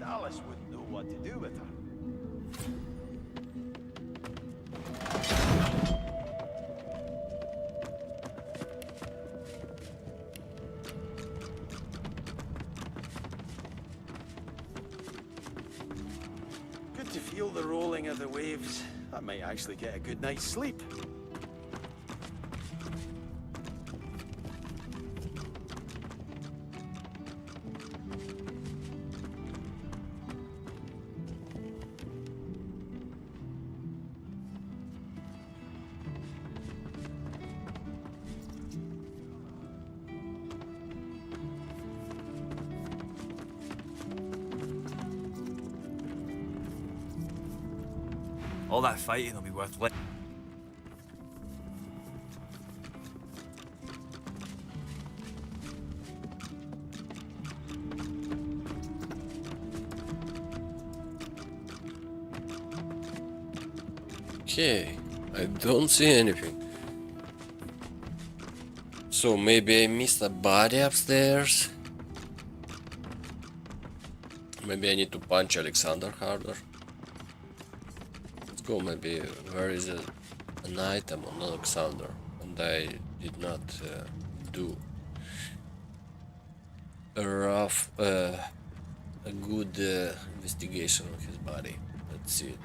Dallas wouldn't know what to do with her. Good to feel the rolling of the waves. I might actually get a good night's sleep. All that fighting will be worth it. Okay, I don't see anything. So maybe I missed a body upstairs. Maybe I need to punch Alexander harder. Let's go. Maybe where is an item on Alexander, and I did not do a good investigation of his body. Let's see it.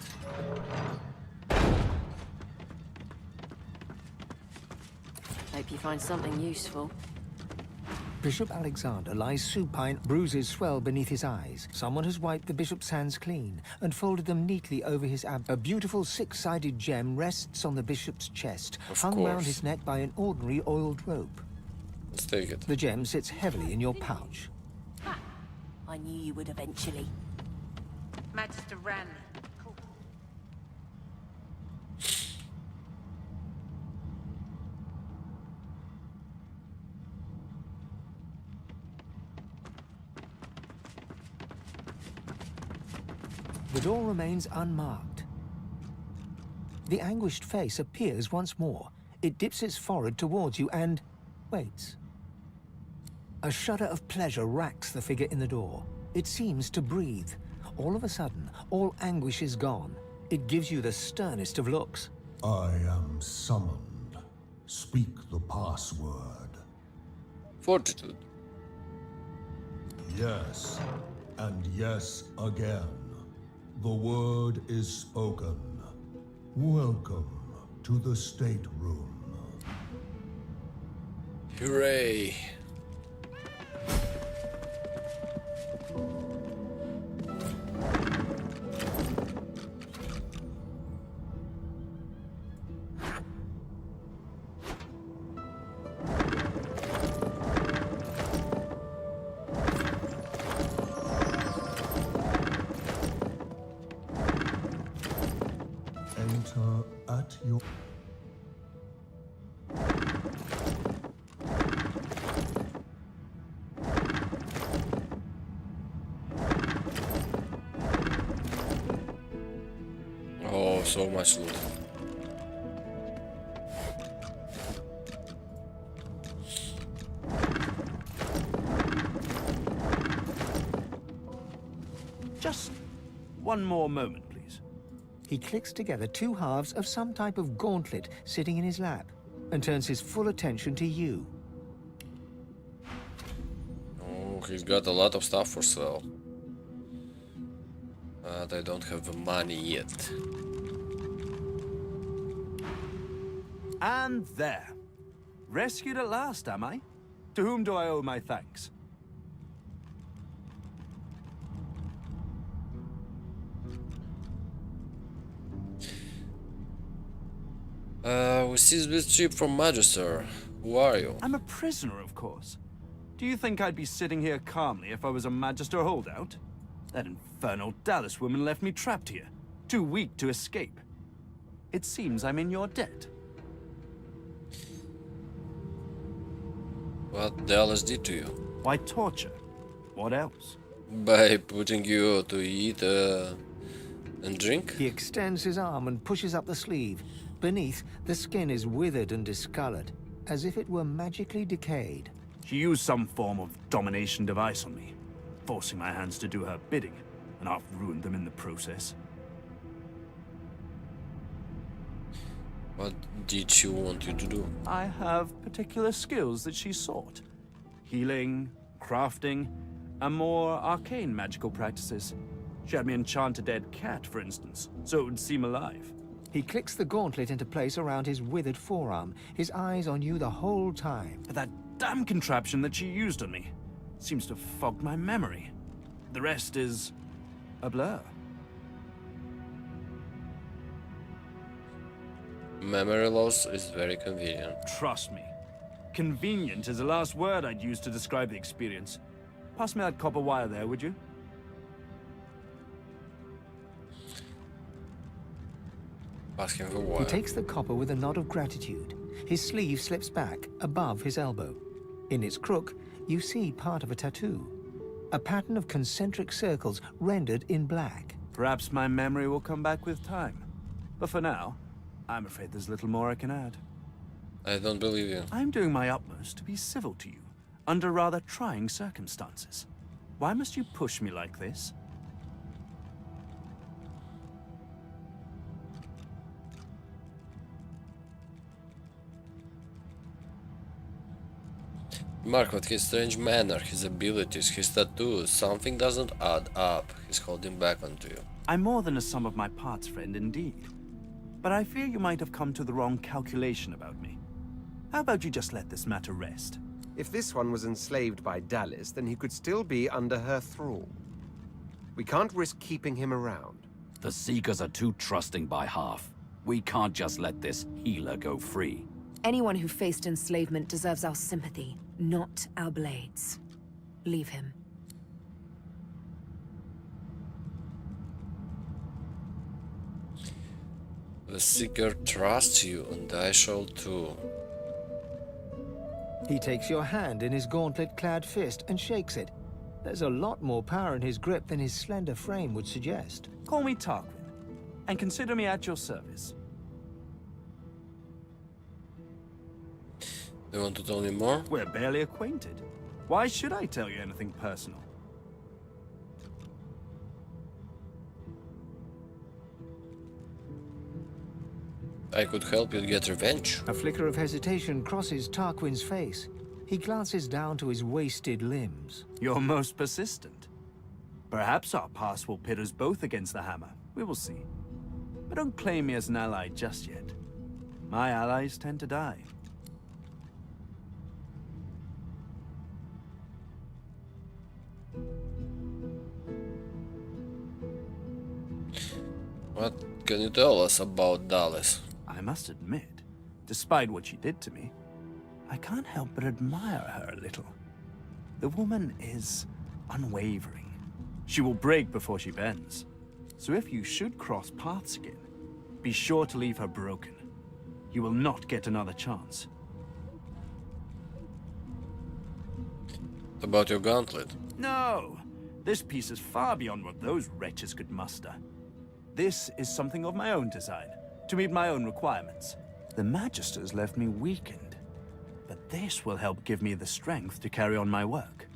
Hope you find something useful. Bishop Alexander lies supine, bruises swell beneath his eyes. Someone has wiped the bishop's hands clean and folded them neatly over his A beautiful six-sided gem rests on the bishop's chest, hung round his neck by an ordinary oiled rope. Let's take it. The gem sits heavily in your pouch. I knew you would eventually. Magister Ran. The door remains unmarked. The anguished face appears once more. It dips its forehead towards you and waits. A shudder of pleasure racks the figure in the door. It seems to breathe. All of a sudden, all anguish is gone. It gives you the sternest of looks. I am summoned. Speak the password. Fortitude. Yes, and yes again. The word is spoken. Welcome to the stateroom. Hooray! Enter at your... Oh, so much loot. Just one more moment, please. He clicks together two halves of some type of gauntlet sitting in his lap and turns his full attention to you. Oh, he's got a lot of stuff for sale. But I don't have the money yet. And there. Rescued at last, am I? To whom do I owe my thanks? We seized this ship from Magister. Who are you? I'm a prisoner, of course. Do you think I'd be sitting here calmly if I was a Magister holdout? That infernal Dallas woman left me trapped here, too weak to escape. It seems I'm in your debt. What Dallas did to you? Why torture? What else? By putting you to eat and drink? He extends his arm and pushes up the sleeve. Beneath, the skin is withered and discolored, as if it were magically decayed. She used some form of domination device on me, forcing my hands to do her bidding, and I've ruined them in the process. What did she want you to do? I have particular skills that she sought. Healing, crafting, and more arcane magical practices. She had me enchant a dead cat, for instance, so it would seem alive. He clicks the gauntlet into place around his withered forearm, his eyes on you the whole time. But that damn contraption that she used on me seems to have fogged my memory. The rest is a blur. Memory loss is very convenient. Trust me. Convenient is the last word I'd use to describe the experience. Pass me that copper wire there, would you? Asking for He what? takes the copper with a nod of gratitude. His sleeve slips back above his elbow. In its crook, you see part of a tattoo. A pattern of concentric circles rendered in black. Perhaps my memory will come back with time. But for now, I'm afraid there's little more I can add. I don't believe you. I'm doing my utmost to be civil to you, under rather trying circumstances. Why must you push me like this? Mark, with his strange manner, his abilities, his tattoos, something doesn't add up. He's holding back onto you. I'm more than a sum of my parts, friend, indeed. But I fear you might have come to the wrong calculation about me. How about you just let this matter rest? If this one was enslaved by Dallis, then he could still be under her thrall. We can't risk keeping him around. The Seekers are too trusting by half. We can't just let this healer go free. Anyone who faced enslavement deserves our sympathy, not our blades. Leave him. The Seeker trusts you, and I shall too. He takes your hand in his gauntlet-clad fist and shakes it. There's a lot more power in his grip than his slender frame would suggest. Call me Tarquin, and consider me at your service. Do you want to tell me more? We're barely acquainted. Why should I tell you anything personal? I could help you get revenge. A flicker of hesitation crosses Tarquin's face. He glances down to his wasted limbs. You're most persistent. Perhaps our paths will pit us both against the hammer. We will see. But don't claim me as an ally just yet. My allies tend to die. What can you tell us about Dallis? I must admit, despite what she did to me, I can't help but admire her a little. The woman is unwavering. She will break before she bends. So if you should cross paths again, be sure to leave her broken. You will not get another chance. About your gauntlet? No! This piece is far beyond what those wretches could muster. This is something of my own design, to meet my own requirements. The Magisters left me weakened, but this will help give me the strength to carry on my work.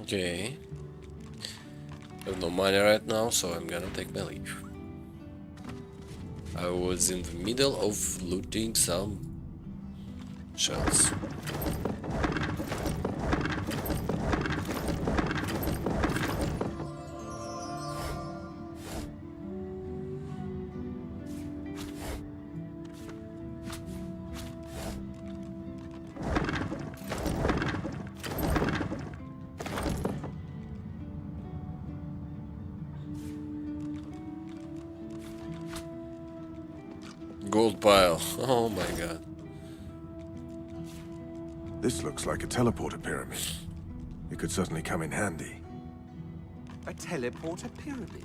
Okay. I have no money right now, so I'm gonna take my leave. I was in the middle of looting some shells. Gold pile. Oh my god. This looks like a teleporter pyramid. It could certainly come in handy. A teleporter pyramid?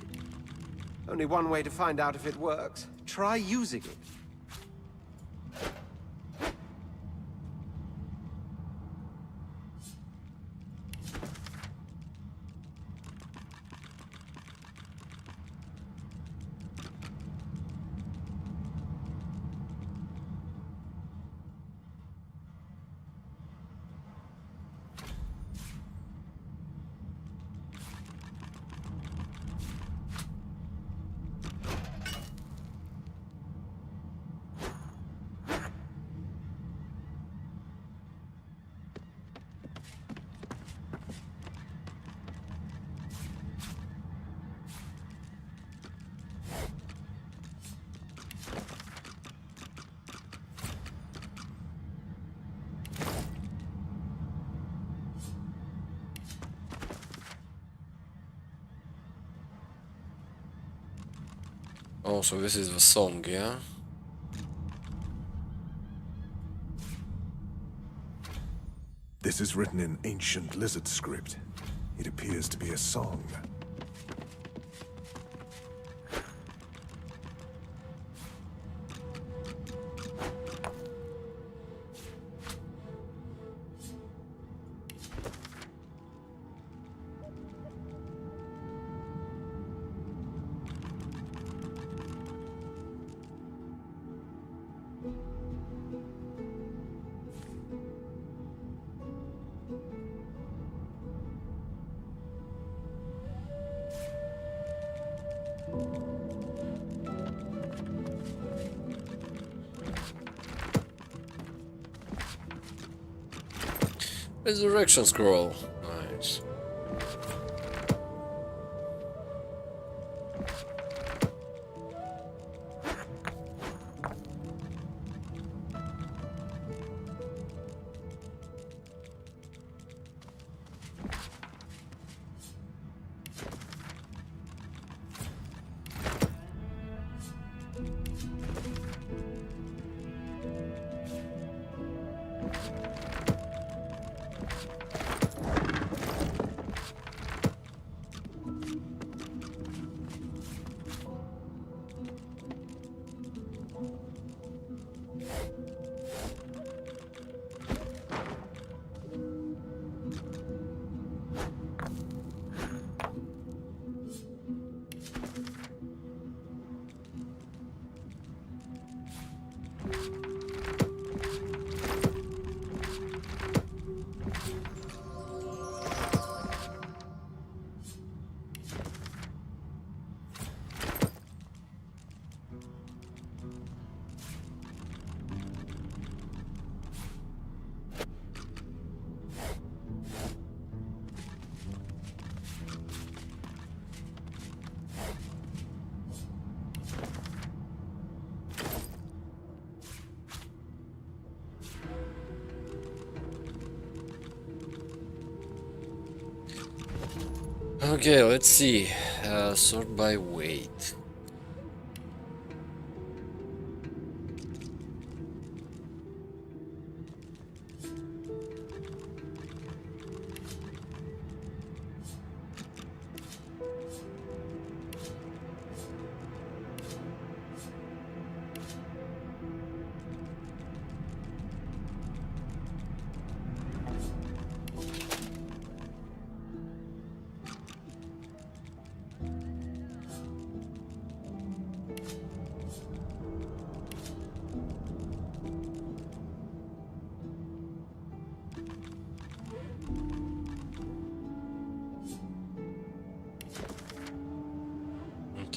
Only one way to find out if it works. Try using it. Oh, so this is the song, yeah? This is written in ancient lizard script. It appears to be a song. Resurrection scroll. Nice. Okay, let's see. Sort by weight.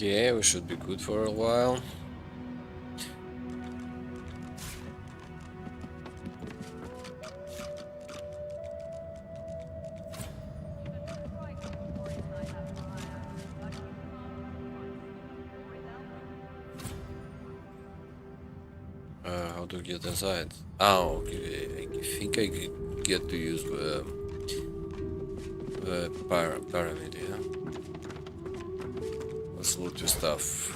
Okay, we should be good for a while. How to get inside? Oh, okay. I think I get to use the pyramid, yeah? Let's loot the stuff.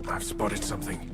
I've spotted something.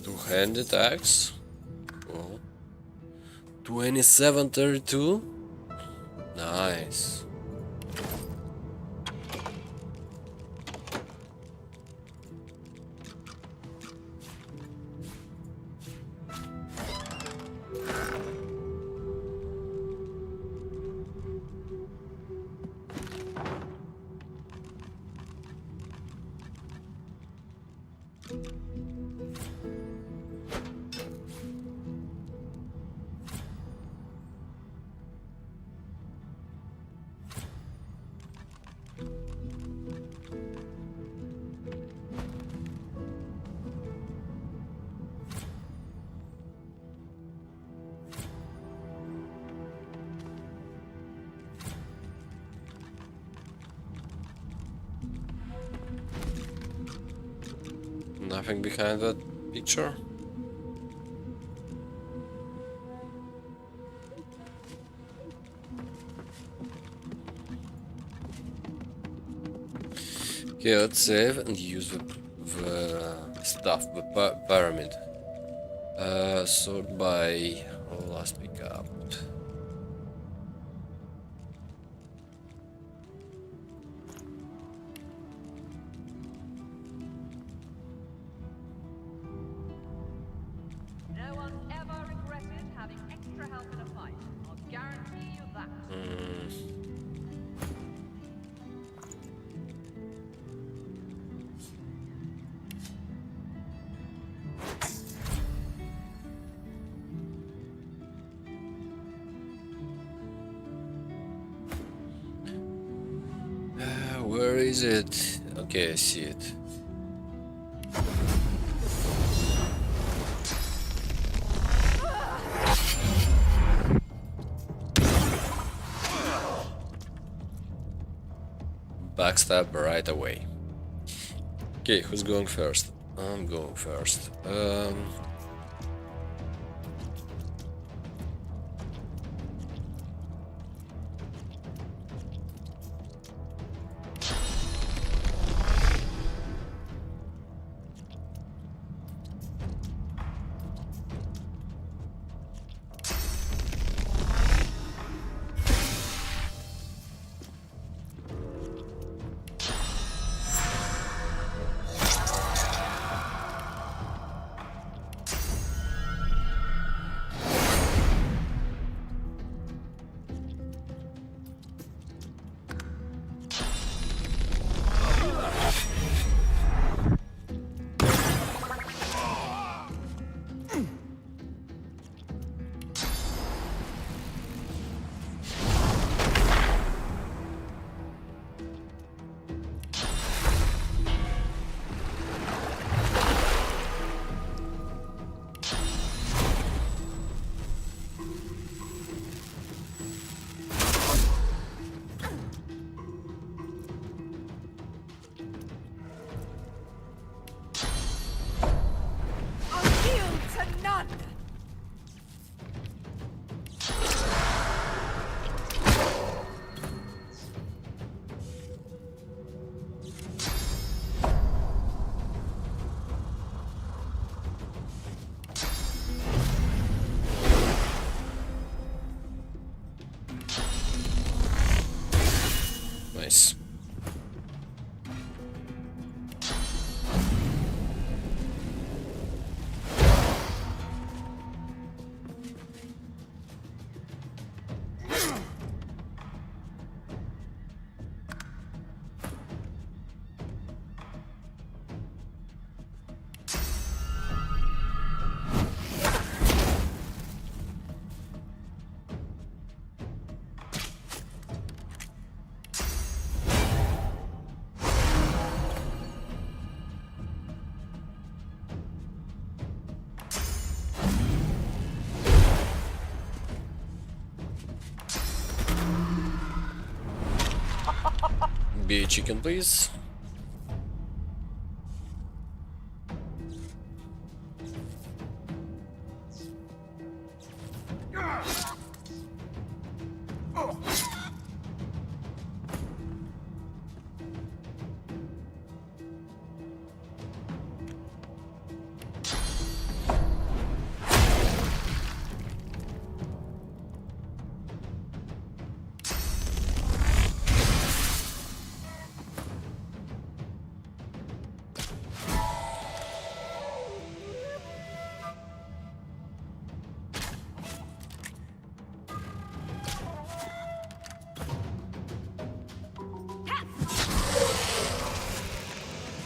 Two-handed axe. Cool. 2732. Nice. Nothing behind that picture. Okay, let's save and use the stuff, the pyramid. Sort by last pickup. No one's ever regretted having extra help in a fight. I'll guarantee you that. Where is it? Okay, I see it. Backstab right away. Okay, who's going first? I'm going first. Nice. Be a chicken, please.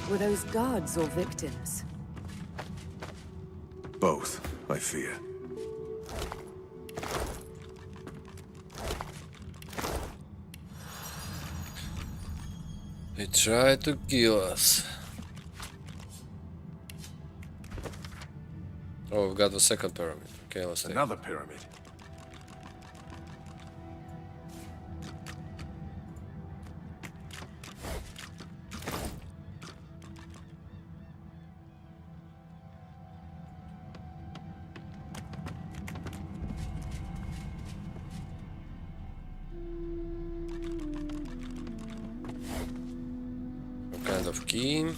Were those guards or victims? Both, I fear. They tried to kill us. Oh, we've got the second pyramid. Okay, let's take Another pyramid. Kind of key.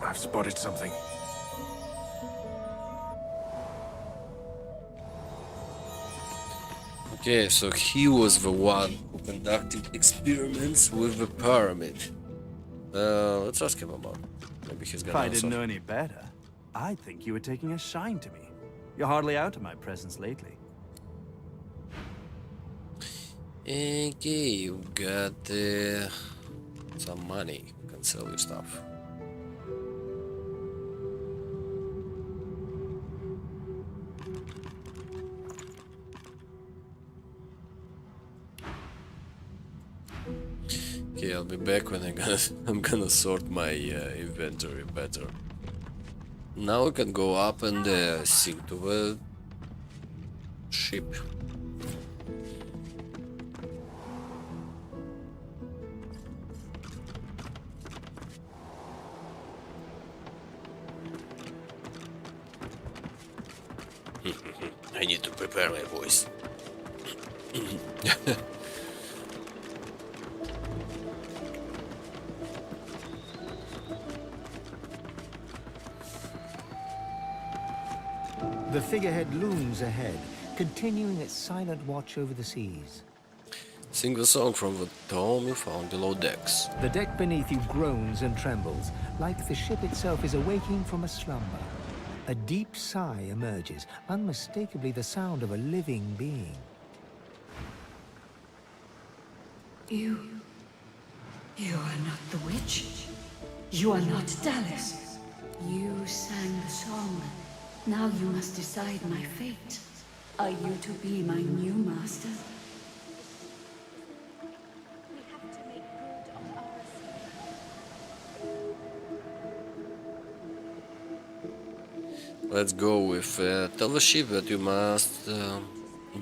I've spotted something. Okay, so he was the one who conducted experiments with the pyramid. Let's ask him about it. Maybe he's If gonna I answer. didn't know any better, I'd think you were taking a shine to me. You're hardly out of my presence lately. Okay, you got some money. You can sell your stuff. Okay, I'll be back when I'm gonna sort my inventory better. Now we can go up and sink to the ship. I need to prepare my voice. The figurehead looms ahead, continuing its silent watch over the seas. Sing the song from the tome you found below decks. The deck beneath you groans and trembles, like the ship itself is awaking from a slumber. A deep sigh emerges, unmistakably the sound of a living being. You are not the witch. You are not Dallas. You sang the song. Now you must decide my fate. Are you to be my new master? Let's go with tell the ship that you must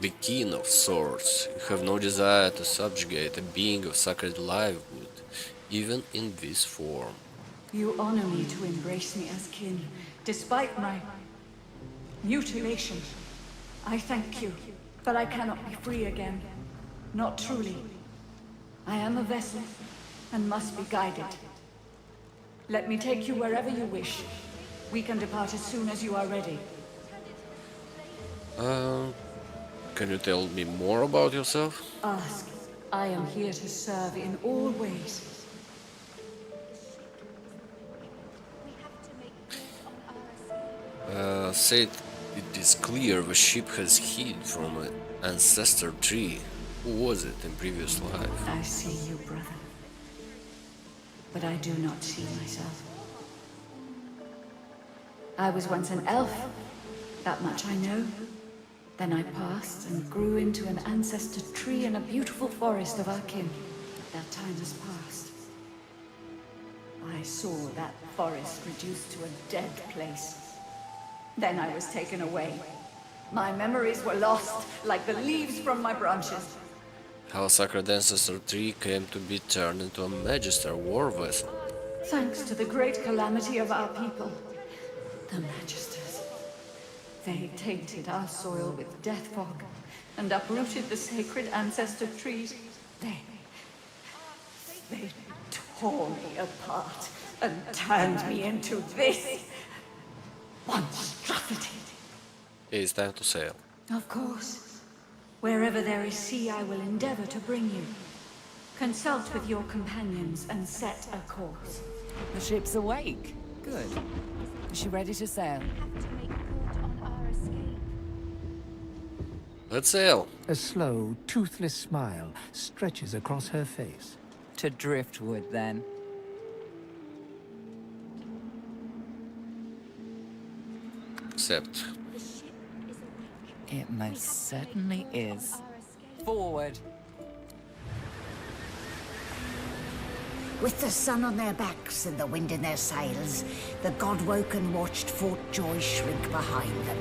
be keen of sorts. You have no desire to subjugate a being of sacred livelihood, even in this form. You honor me to embrace me as kin, despite my mutilation. I thank you, but I cannot be free again. Not truly. I am a vessel, and must be guided. Let me take you wherever you wish. We can depart as soon as you are ready. Can you tell me more about yourself? Ask. I am here to serve in all ways. Said it is clear the ship has hid from an ancestor tree. Who was it in previous life? I see you, brother. But I do not see myself. I was once an elf. That much I know. Then I passed and grew into an ancestor tree in a beautiful forest of our kin. That time has passed. I saw that forest reduced to a dead place. Then I was taken away. My memories were lost, like the leaves from my branches. How a sacred ancestor tree came to be turned into a magister war vessel. Thanks to the great calamity of our people. The Magisters. They tainted our soil with death fog and uprooted the sacred ancestor trees. They tore me apart and turned me into this monstrosity. It is time to sail. Of course. Wherever there is sea, I will endeavor to bring you. Consult with your companions and set a course. The ship's awake. Good. Is she ready to sail? Let's sail. A slow, toothless smile stretches across her face. To driftwood, then. Except It most certainly is. Forward. With the sun on their backs and the wind in their sails, the Godwoken watched Fort Joy shrink behind them.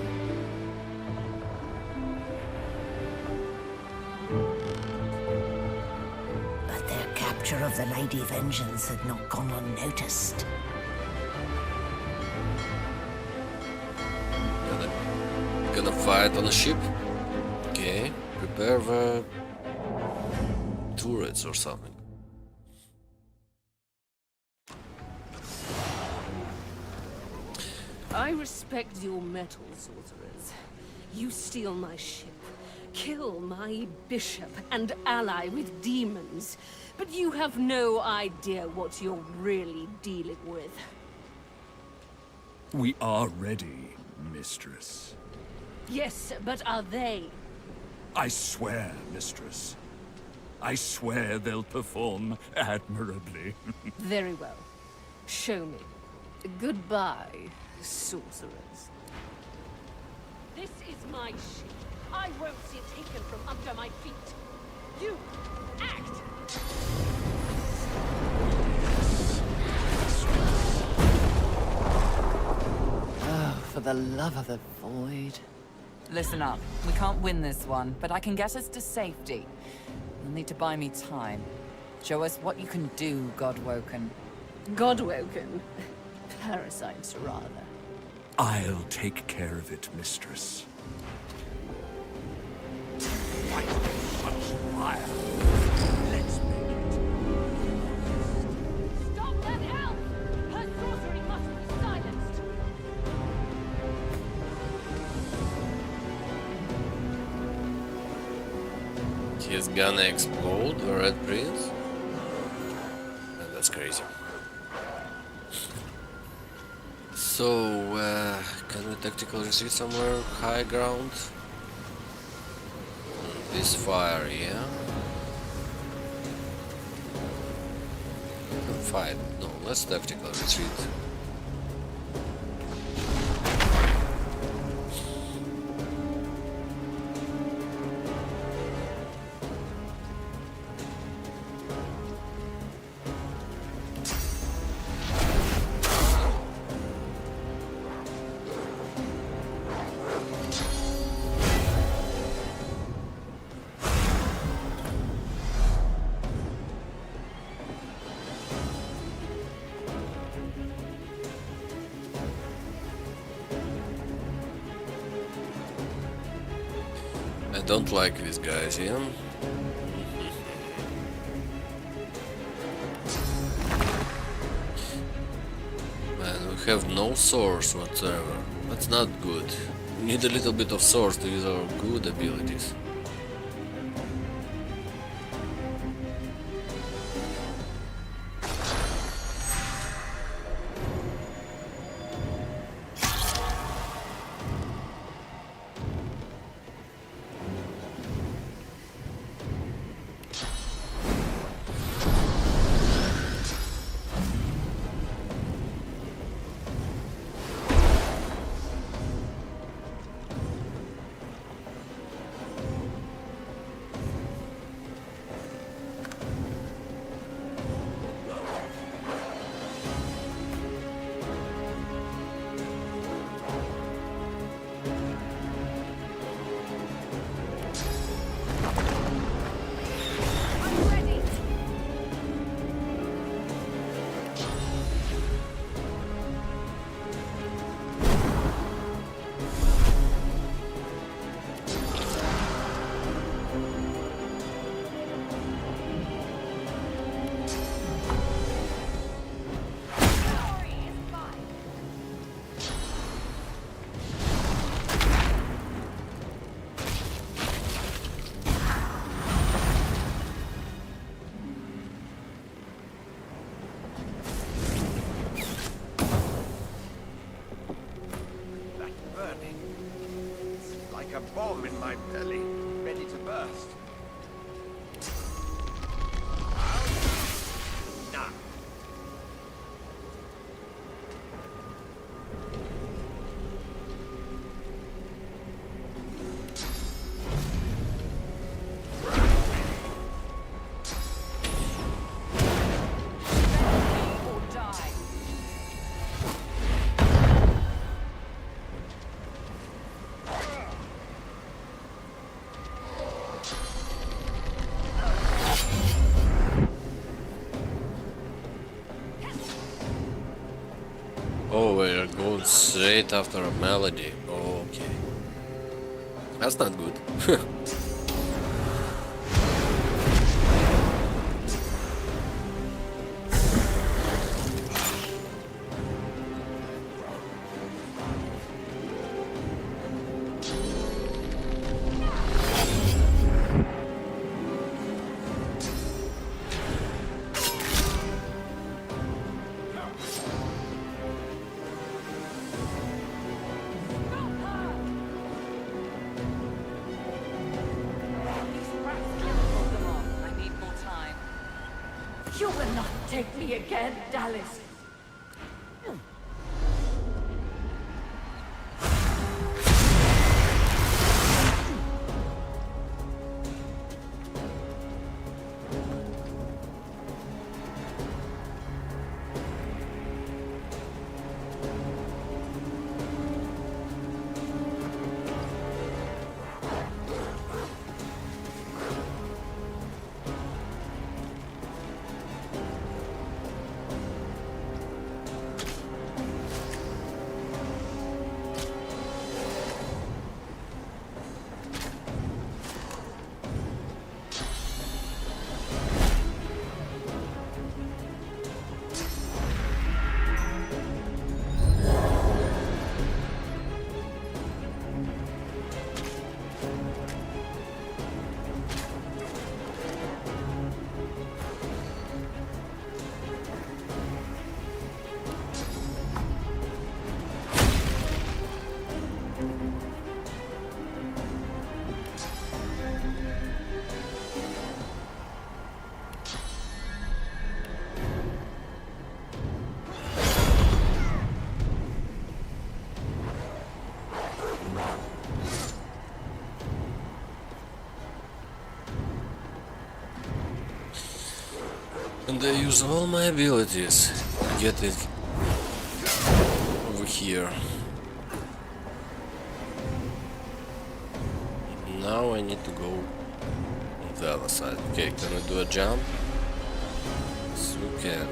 But their capture of the Lady Vengeance had not gone unnoticed. Gonna fight on a ship? Okay, prepare the turrets or something. I respect your mettle, sorcerers. You steal my ship, kill my bishop, and ally with demons. But you have no idea what you're really dealing with. We are ready, mistress. Yes, but are they? I swear, mistress. I swear they'll perform admirably. Very well. Show me. Goodbye, sorcerers. This is my ship. I won't see it taken from under my feet. You, act! Oh, for the love of the void. Listen up. We can't win this one, but I can get us to safety. You'll need to buy me time. Show us what you can do, Godwoken. Godwoken? Parasites, rather. I'll take care of it, mistress. Fight with such fire. Let's make it. Stop that elf! Her sorcery must be silenced! He's gonna explode the Red Prince? That's crazy. So, can we tactical retreat somewhere high ground? This fire, yeah? Fight. No, let's tactical retreat. I don't like these guys, yeah? Man, we have no source whatsoever. That's not good. We need a little bit of source to use our good abilities. A bomb in my belly, ready to burst. Nah. Oh, we're going straight after a melody. Oh, okay. That's not good. I need more time. You will not take me again, Dallas. And I use all my abilities to get it over here. Now I need to go on the other side. Okay, can we do a jump? Yes, we can.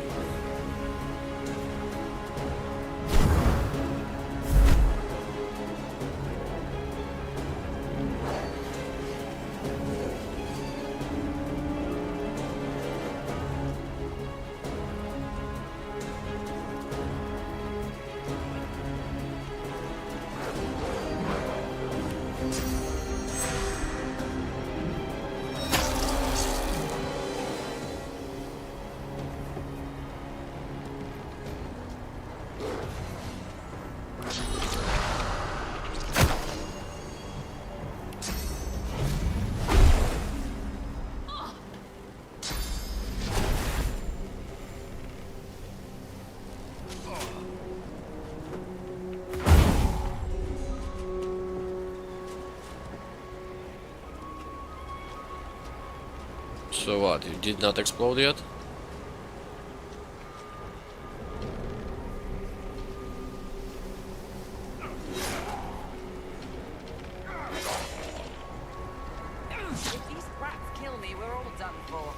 So what, it did not explode yet? If these brats kill me, we're all done for.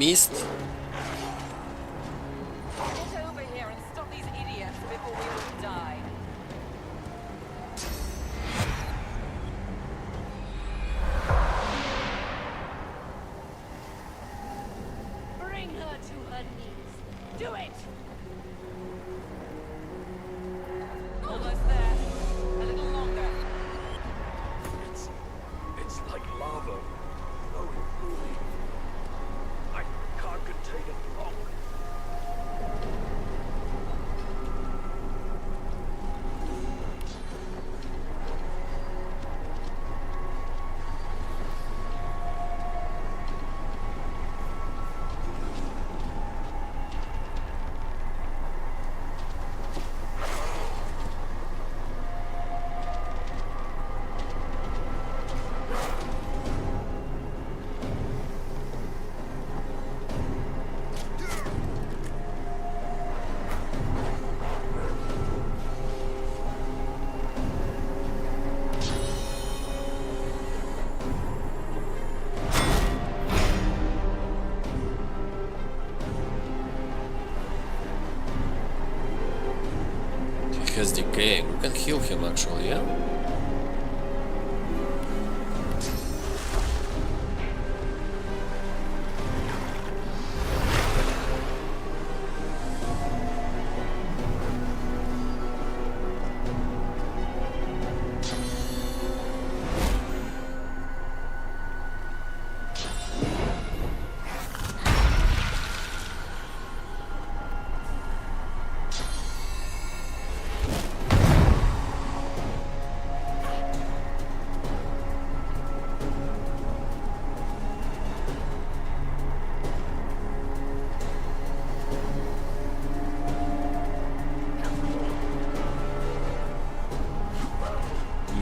missed. Get over here and stop these idiots before we all die. Bring her to her knees. Do it! Almost there. A little longer. It's like lava flowing through me. I can't contain it longer. He has decaying. We can heal him actually, yeah?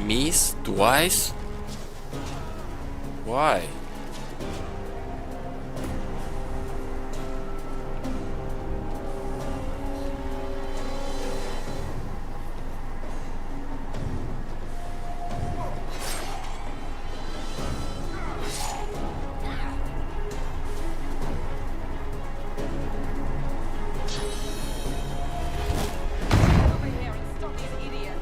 Miss twice? Why? Over here and stop these idiots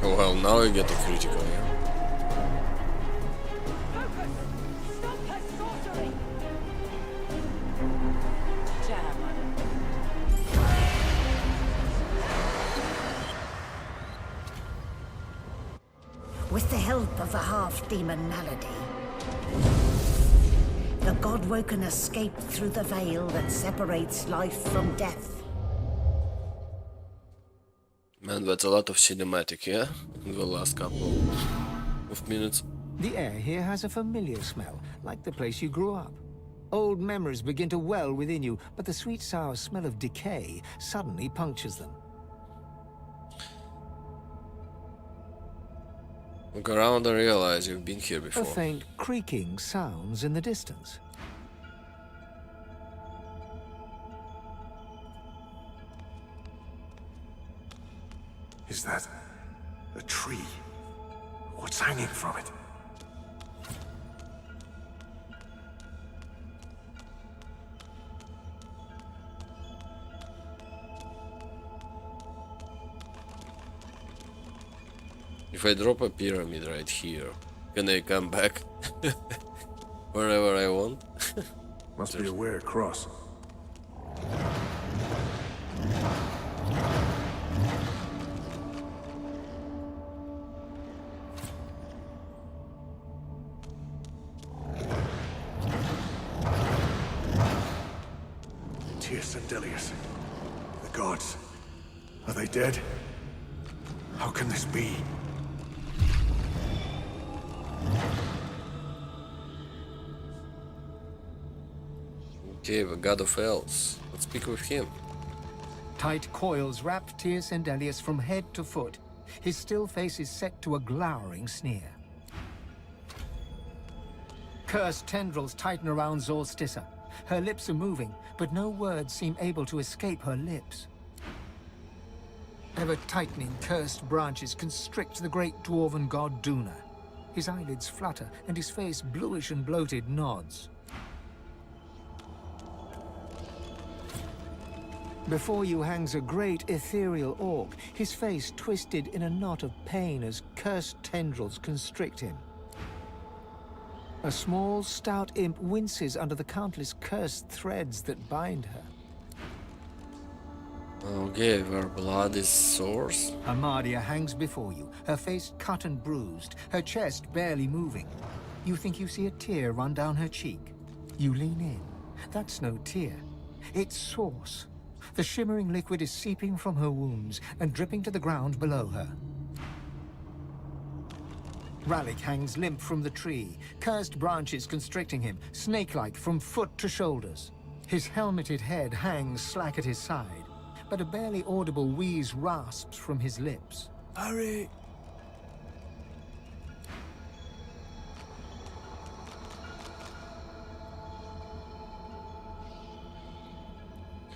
Well, now you get a critical, yeah? Stop her sorcery! With the help of the half-demon malady, the Godwoken escaped through the veil that separates life from death. Man, that's a lot of cinematic, yeah? In the last couple of minutes. The air here has a familiar smell, like the place you grew up. Old memories begin to well within you, but the sweet sour smell of decay suddenly punctures them. Look around and realize you've been here before. A faint creaking sounds in the distance. Is that a tree? What's hanging from it? If I drop a pyramid right here, can I come back wherever I want? Must be a way across. Sandelius. The gods. Are they dead? How can this be? Okay, the god of elves. Let's speak with him. Tight coils wrap Tyr Sandelius from head to foot. His still face is set to a glowering sneer. Cursed tendrils tighten around Zorstissa. Her lips are moving, but no words seem able to escape her lips. Ever-tightening cursed branches constrict the great dwarven god Duna. His eyelids flutter, and his face, bluish and bloated, nods. Before you hangs a great ethereal orc, his face twisted in a knot of pain as cursed tendrils constrict him. A small, stout imp winces under the countless cursed threads that bind her. Okay, where blood is source. Amadia hangs before you, her face cut and bruised, her chest barely moving. You think you see a tear run down her cheek. You lean in. That's no tear. It's source. The shimmering liquid is seeping from her wounds and dripping to the ground below her. Ralik hangs limp from the tree, cursed branches constricting him, snake-like from foot to shoulders. His helmeted head hangs slack at his side, but a barely audible wheeze rasps from his lips. Hurry!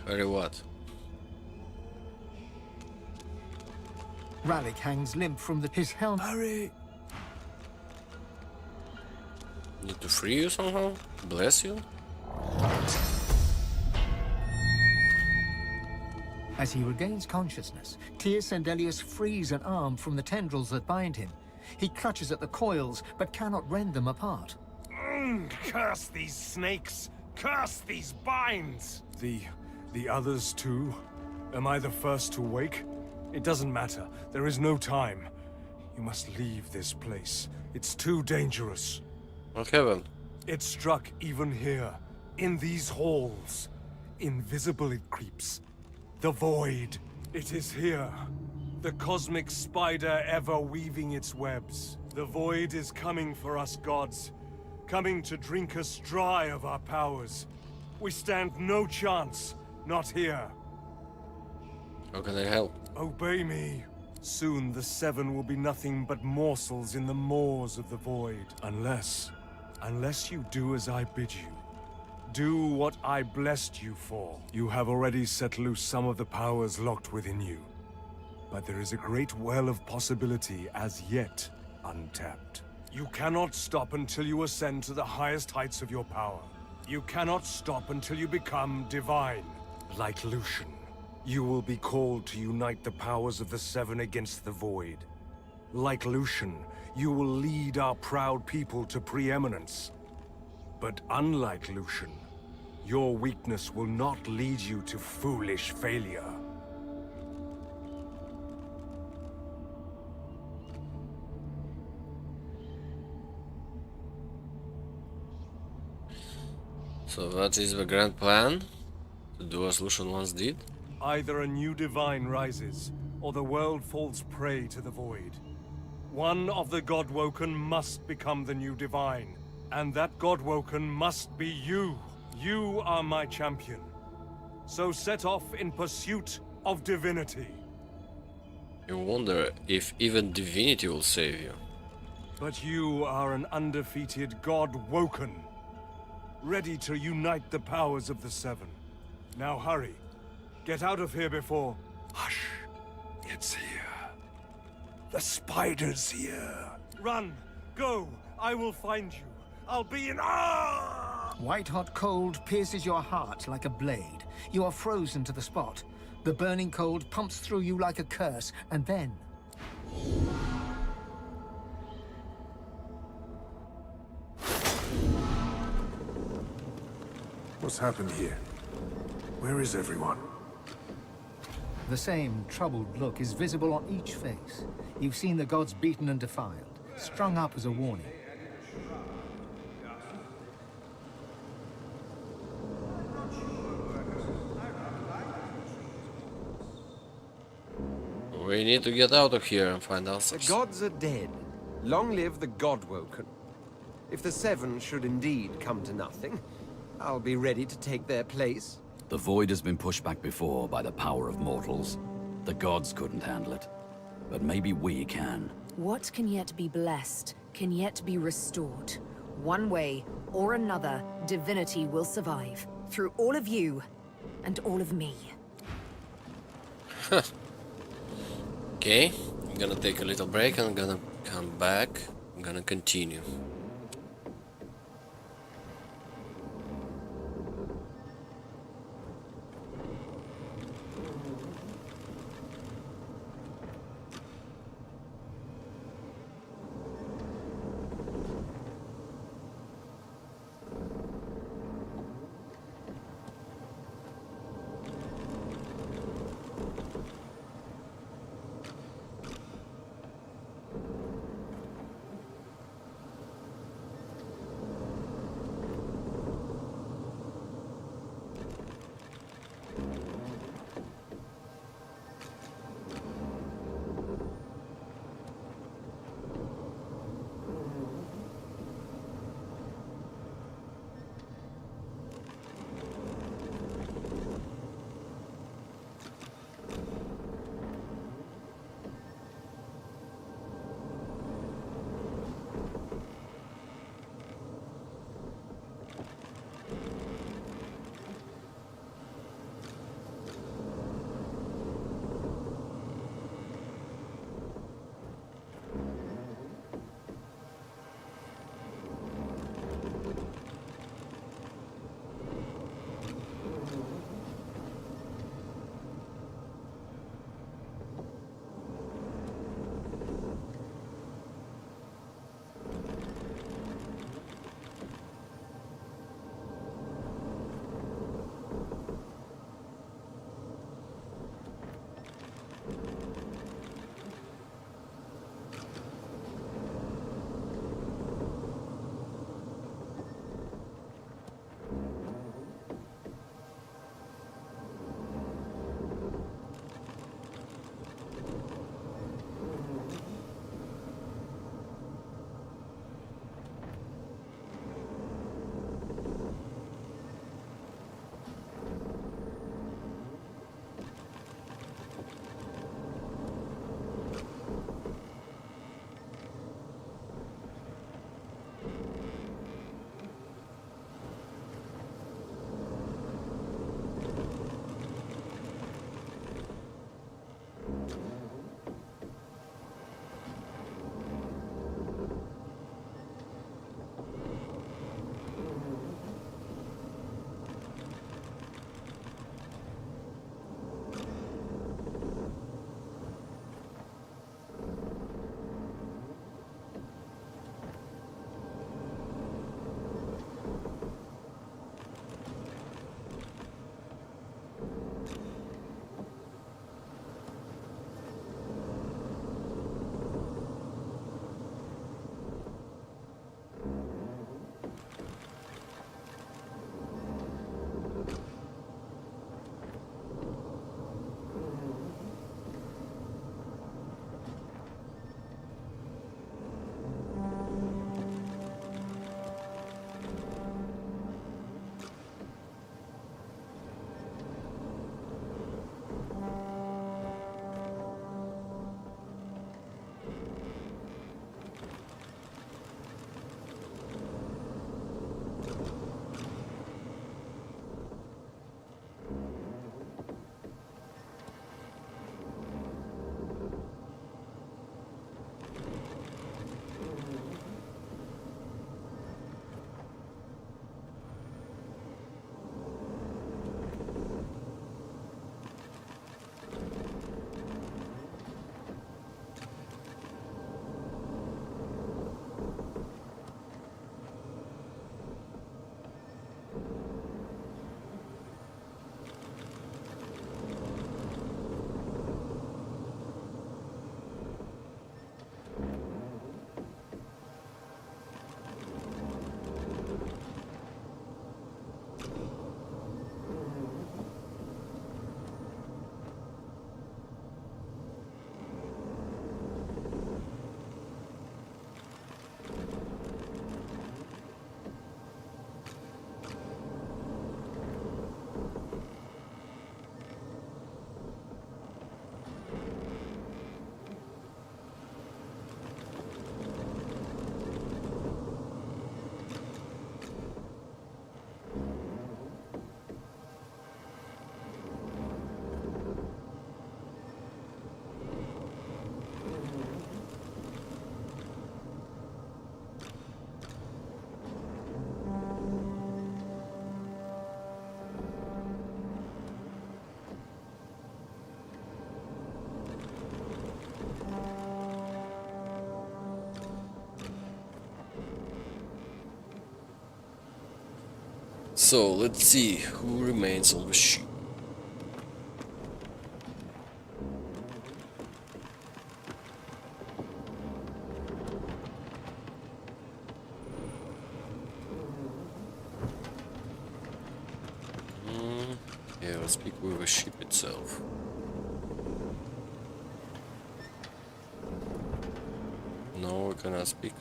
Hurry what? Ralik hangs limp from his helmet. Hurry! Need to free you somehow? Bless you? As he regains consciousness, Tyr Sendelius frees an arm from the tendrils that bind him. He clutches at the coils, but cannot rend them apart. Curse these snakes! Curse these binds! The others too? Am I the first to wake? It doesn't matter. There is no time. You must leave this place. It's too dangerous. What happened? It struck even here, in these halls. Invisible it creeps. The void. It is here. The cosmic spider ever weaving its webs. The void is coming for us gods. Coming to drink us dry of our powers. We stand no chance. Not here. How can I help? Obey me. Soon the Seven will be nothing but morsels in the maws of the void. Unless you do as I bid you. Do what I blessed you for. You have already set loose some of the powers locked within you. But there is a great well of possibility as yet untapped. You cannot stop until you ascend to the highest heights of your power. You cannot stop until you become divine. Like Lucian, you will be called to unite the powers of the Seven against the Void. Like Lucian, you will lead our proud people to preeminence. But unlike Lucian, your weakness will not lead you to foolish failure. So what is the grand plan? To do as Lucian once did? Either a new divine rises, or the world falls prey to the void. One of the Godwoken must become the new divine, and that Godwoken must be you. You are my champion. So set off in pursuit of Divinity. You wonder if even Divinity will save you. But you are an undefeated Godwoken, ready to unite the powers of the Seven. Now hurry. Get out of here before... Hush. It's here. The spider's here. Run! Go! I will find you. I'll be in... White-hot cold pierces your heart like a blade. You are frozen to the spot. The burning cold pumps through you like a curse, and then... What's happened here? Where is everyone? The same troubled look is visible on each face. You've seen the gods beaten and defiled, strung up as a warning. We need to get out of here and find answers. The gods are dead. Long live the Godwoken. If the Seven should indeed come to nothing, I'll be ready to take their place. The void has been pushed back before by the power of mortals. The gods couldn't handle it. But maybe we can. What can yet be blessed, can yet be restored. One way or another, Divinity will survive. Through all of you, and all of me. Okay, I'm gonna take a little break and I'm gonna come back I'm gonna continue. So let's see who remains on the ship. Yeah, let's speak with the ship itself. No, we cannot speak.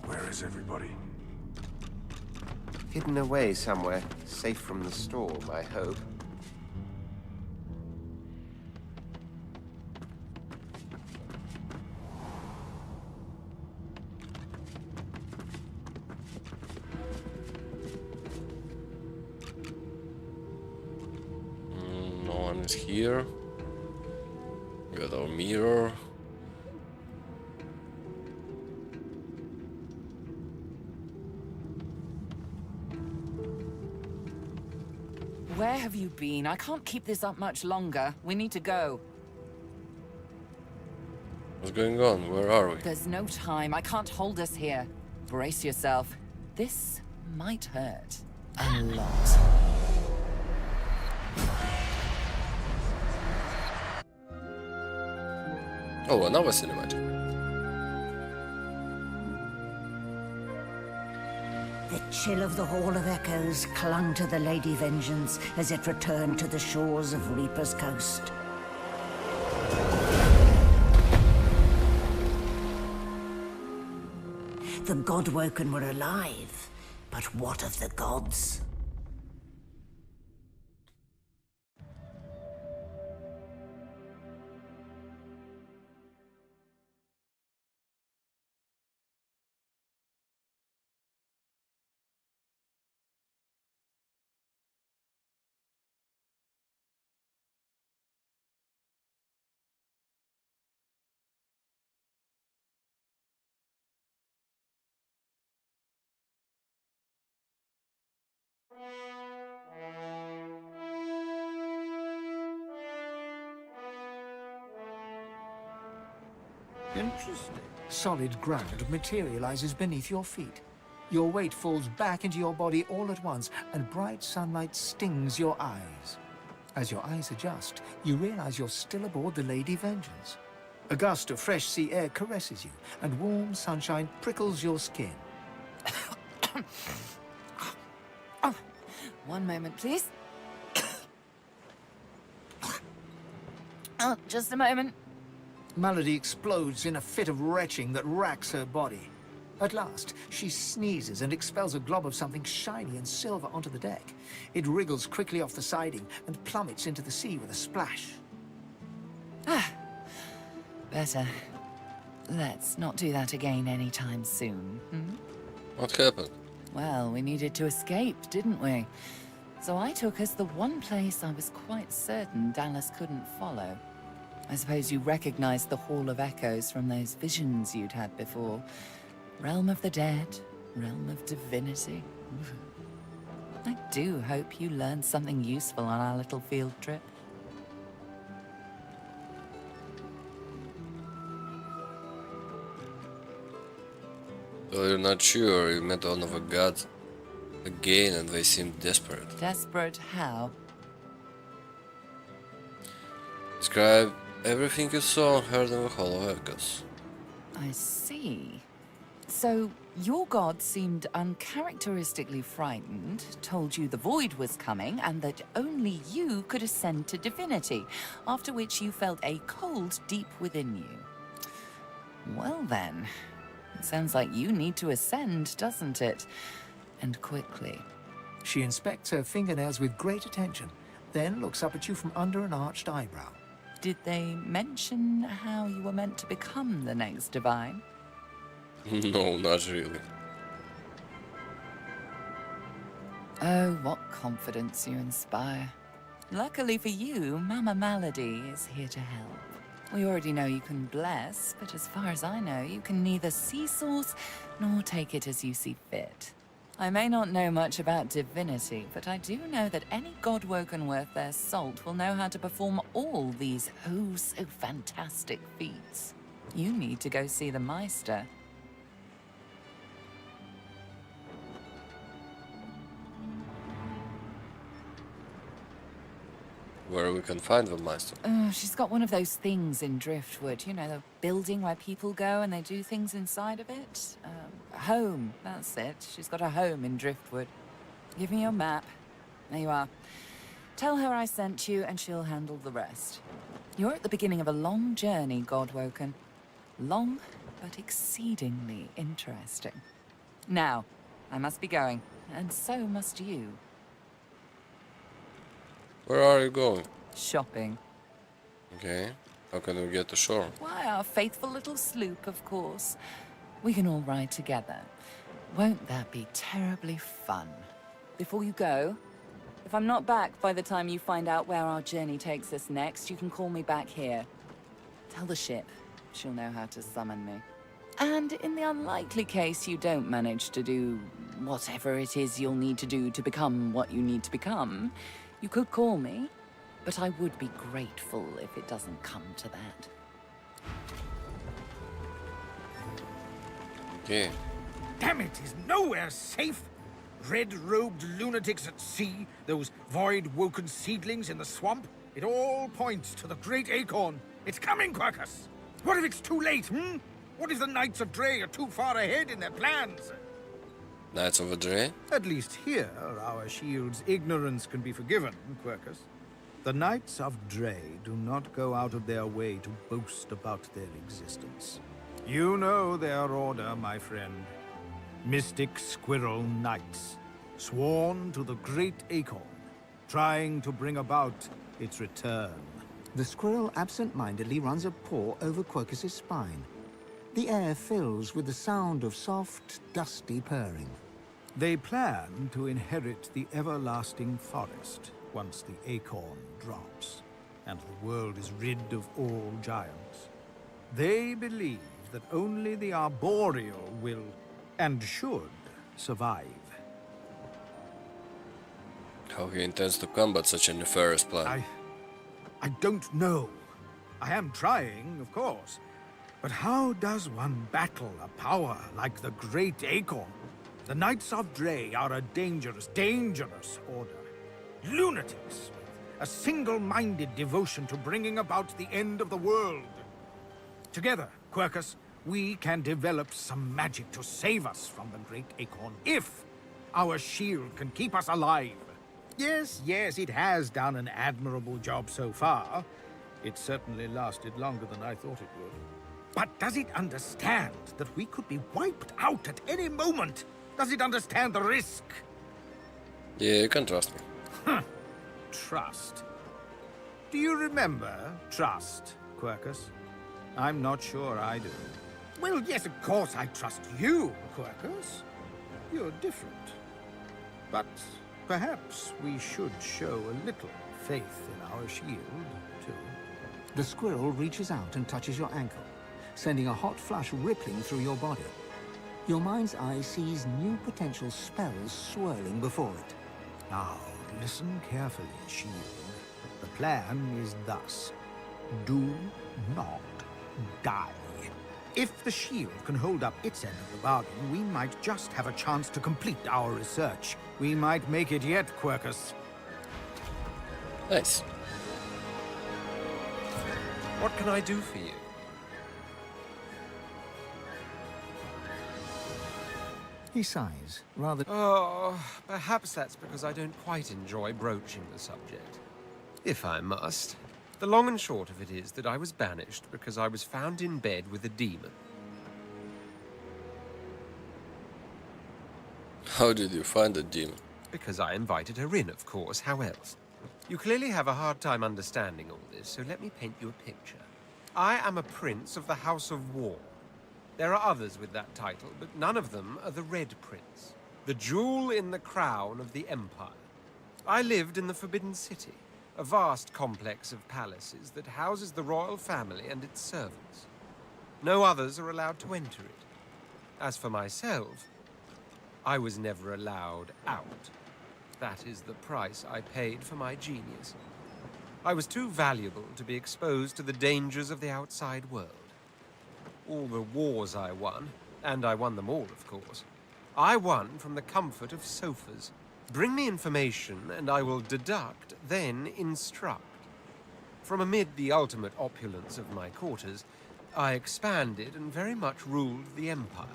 Where is everybody? Hidden away somewhere, safe from the storm, I hope. No one is here. We got our mirror. Where have you been? I can't keep this up much longer. We need to go. What's going on? Where are we? There's no time. I can't hold us here. Brace yourself. This might hurt. A lot. Oh, another cinematic. The chill of the Hall of Echoes clung to the Lady Vengeance as it returned to the shores of Reaper's Coast. The Godwoken were alive, but what of the gods? Interesting. Solid ground materializes beneath your feet. Your weight falls back into your body all at once, and bright sunlight stings your eyes. As your eyes adjust, you realize you're still aboard the Lady Vengeance. A gust of fresh sea air caresses you, and warm sunshine prickles your skin. Oh, one moment, please. Oh, just a moment. Melody explodes in a fit of retching that racks her body. At last, she sneezes and expels a glob of something shiny and silver onto the deck. It wriggles quickly off the siding and plummets into the sea with a splash. Ah, better. Let's not do that again anytime soon. Hmm? What happened? Well, we needed to escape, didn't we? So I took us the one place I was quite certain Dallas couldn't follow. I suppose you recognized the Hall of Echoes from those visions you'd had before. Realm of the dead, realm of divinity. I do hope you learned something useful on our little field trip. Well, you're not sure. You met one of the gods again and they seemed desperate. Desperate how? Describe everything you saw and heard in the Hall of Echoes. I see. So, your god seemed uncharacteristically frightened, told you the void was coming, and that only you could ascend to divinity, after which you felt a cold deep within you. Well then, it sounds like you need to ascend, doesn't it? And quickly. She inspects her fingernails with great attention, then looks up at you from under an arched eyebrow. Did they mention how you were meant to become the next divine? No, not really. Oh, what confidence you inspire. Luckily for you, Mama Malady is here to help. We already know you can bless, but as far as I know, you can neither see source nor take it as you see fit. I may not know much about divinity, but I do know that any godwoken worth their salt will know how to perform all these oh so fantastic feats. You need to go see the Meister. Where we can find the Meister? She's got one of those things in Driftwood. You know, the building where people go and they do things inside of it? Home, that's it. She's got a home in Driftwood. Give me your map. There you are. Tell her I sent you and she'll handle the rest. You're at the beginning of a long journey, Godwoken. Long, but exceedingly interesting. Now, I must be going, and so must you. Where are you going? Shopping. Okay. How can we get to shore? Why, our faithful little sloop, of course. We can all ride together. Won't that be terribly fun? Before you go, if I'm not back by the time you find out where our journey takes us next, you can call me back here. Tell the ship. She'll know how to summon me. And in the unlikely case you don't manage to do whatever it is you'll need to do to become what you need to become, you could call me, but I would be grateful if it doesn't come to that. Okay. Damn it, is nowhere safe. Red-robed lunatics at sea, those void-woken seedlings in the swamp. It all points to the great acorn. It's coming, Quercus! What if it's too late, What if the Knights of Dre are too far ahead in their plans? Knights of Dre? At least here, our shield's ignorance can be forgiven, Quercus. The Knights of Dre do not go out of their way to boast about their existence. You know their order, my friend. Mystic Squirrel Knights, sworn to the great acorn, trying to bring about its return. The squirrel absent-mindedly runs a paw over Quercus's spine. The air fills with the sound of soft, dusty purring. They plan to inherit the everlasting forest once the acorn drops, and the world is rid of all giants. They believe that only the arboreal will, and should, survive. How he intends to combat such a nefarious plan? I don't know. I am trying, of course. But how does one battle a power like the Great Acorn? The Knights of Dre are a dangerous, dangerous order. Lunatics, with a single-minded devotion to bringing about the end of the world. Together, Quercus, we can develop some magic to save us from the Great Acorn, if our shield can keep us alive. Yes, it has done an admirable job so far. It certainly lasted longer than I thought it would. But does it understand that we could be wiped out at any moment? Does it understand the risk? Yeah, you can trust me. Trust. Do you remember trust, Quercus? I'm not sure I do. Well, yes, of course I trust you, Quercus. You're different. But perhaps we should show a little faith in our shield, too. The squirrel reaches out and touches your ankle, sending a hot flush rippling through your body. Your mind's eye sees new potential spells swirling before it. Now, listen carefully, shield. The plan is thus. Do not die. If the shield can hold up its end of the bargain, we might just have a chance to complete our research. We might make it yet, Quercus. Nice. What can I do for you? He sighs, rather... Oh, perhaps that's because I don't quite enjoy broaching the subject. If I must. The long and short of it is that I was banished because I was found in bed with a demon. How did you find the demon? Because I invited her in, of course. How else? You clearly have a hard time understanding all this, so let me paint you a picture. I am a prince of the House of War. There are others with that title, but none of them are the Red Prince, the jewel in the crown of the Empire. I lived in the Forbidden City, a vast complex of palaces that houses the royal family and its servants. No others are allowed to enter it. As for myself, I was never allowed out. That is the price I paid for my genius. I was too valuable to be exposed to the dangers of the outside world. All the wars I won, and I won them all, of course, I won from the comfort of sofas. Bring me information, and I will deduct, then instruct. From amid the ultimate opulence of my quarters, I expanded and very much ruled the Empire.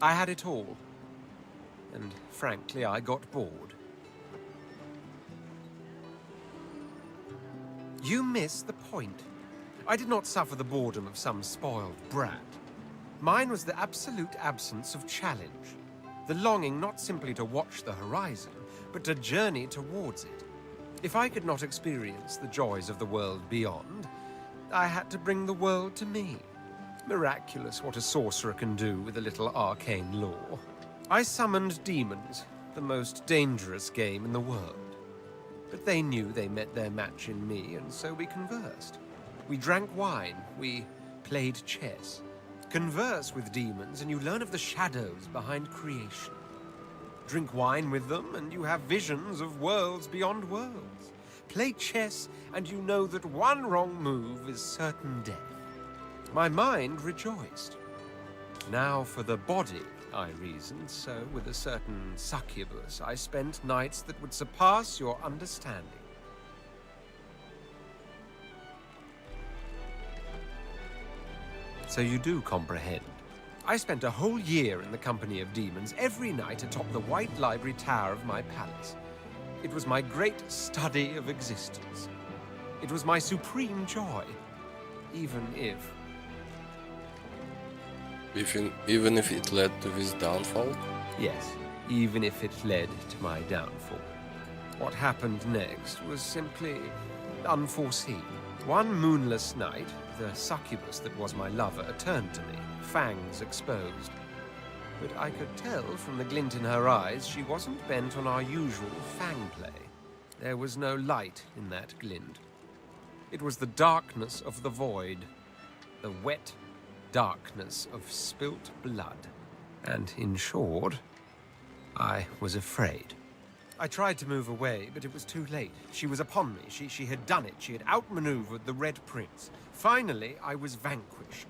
I had it all. And frankly, I got bored. You miss the point. I did not suffer the boredom of some spoiled brat. Mine was the absolute absence of challenge. The longing not simply to watch the horizon, but to journey towards it. If I could not experience the joys of the world beyond, I had to bring the world to me. Miraculous what a sorcerer can do with a little arcane lore. I summoned demons, the most dangerous game in the world. But they knew they met their match in me, and so we conversed. We drank wine, we played chess. Converse with demons, and you learn of the shadows behind creation. Drink wine with them, and you have visions of worlds beyond worlds. Play chess, and you know that one wrong move is certain death. My mind rejoiced. Now for the body, I reasoned, so with a certain succubus, I spent nights that would surpass your understanding. So you do comprehend. I spent a whole year in the company of demons every night atop the white library tower of my palace. It was my great study of existence. It was my supreme joy, even if it led to his downfall? Yes, even if it led to my downfall. What happened next was simply unforeseen. One moonless night, the succubus that was my lover turned to me, fangs exposed. But I could tell from the glint in her eyes she wasn't bent on our usual fang play. There was no light in that glint. It was the darkness of the void, the wet darkness of spilt blood. And in short, I was afraid. I tried to move away, but it was too late. She was upon me. She had done it. She had outmaneuvered the Red Prince. Finally, I was vanquished.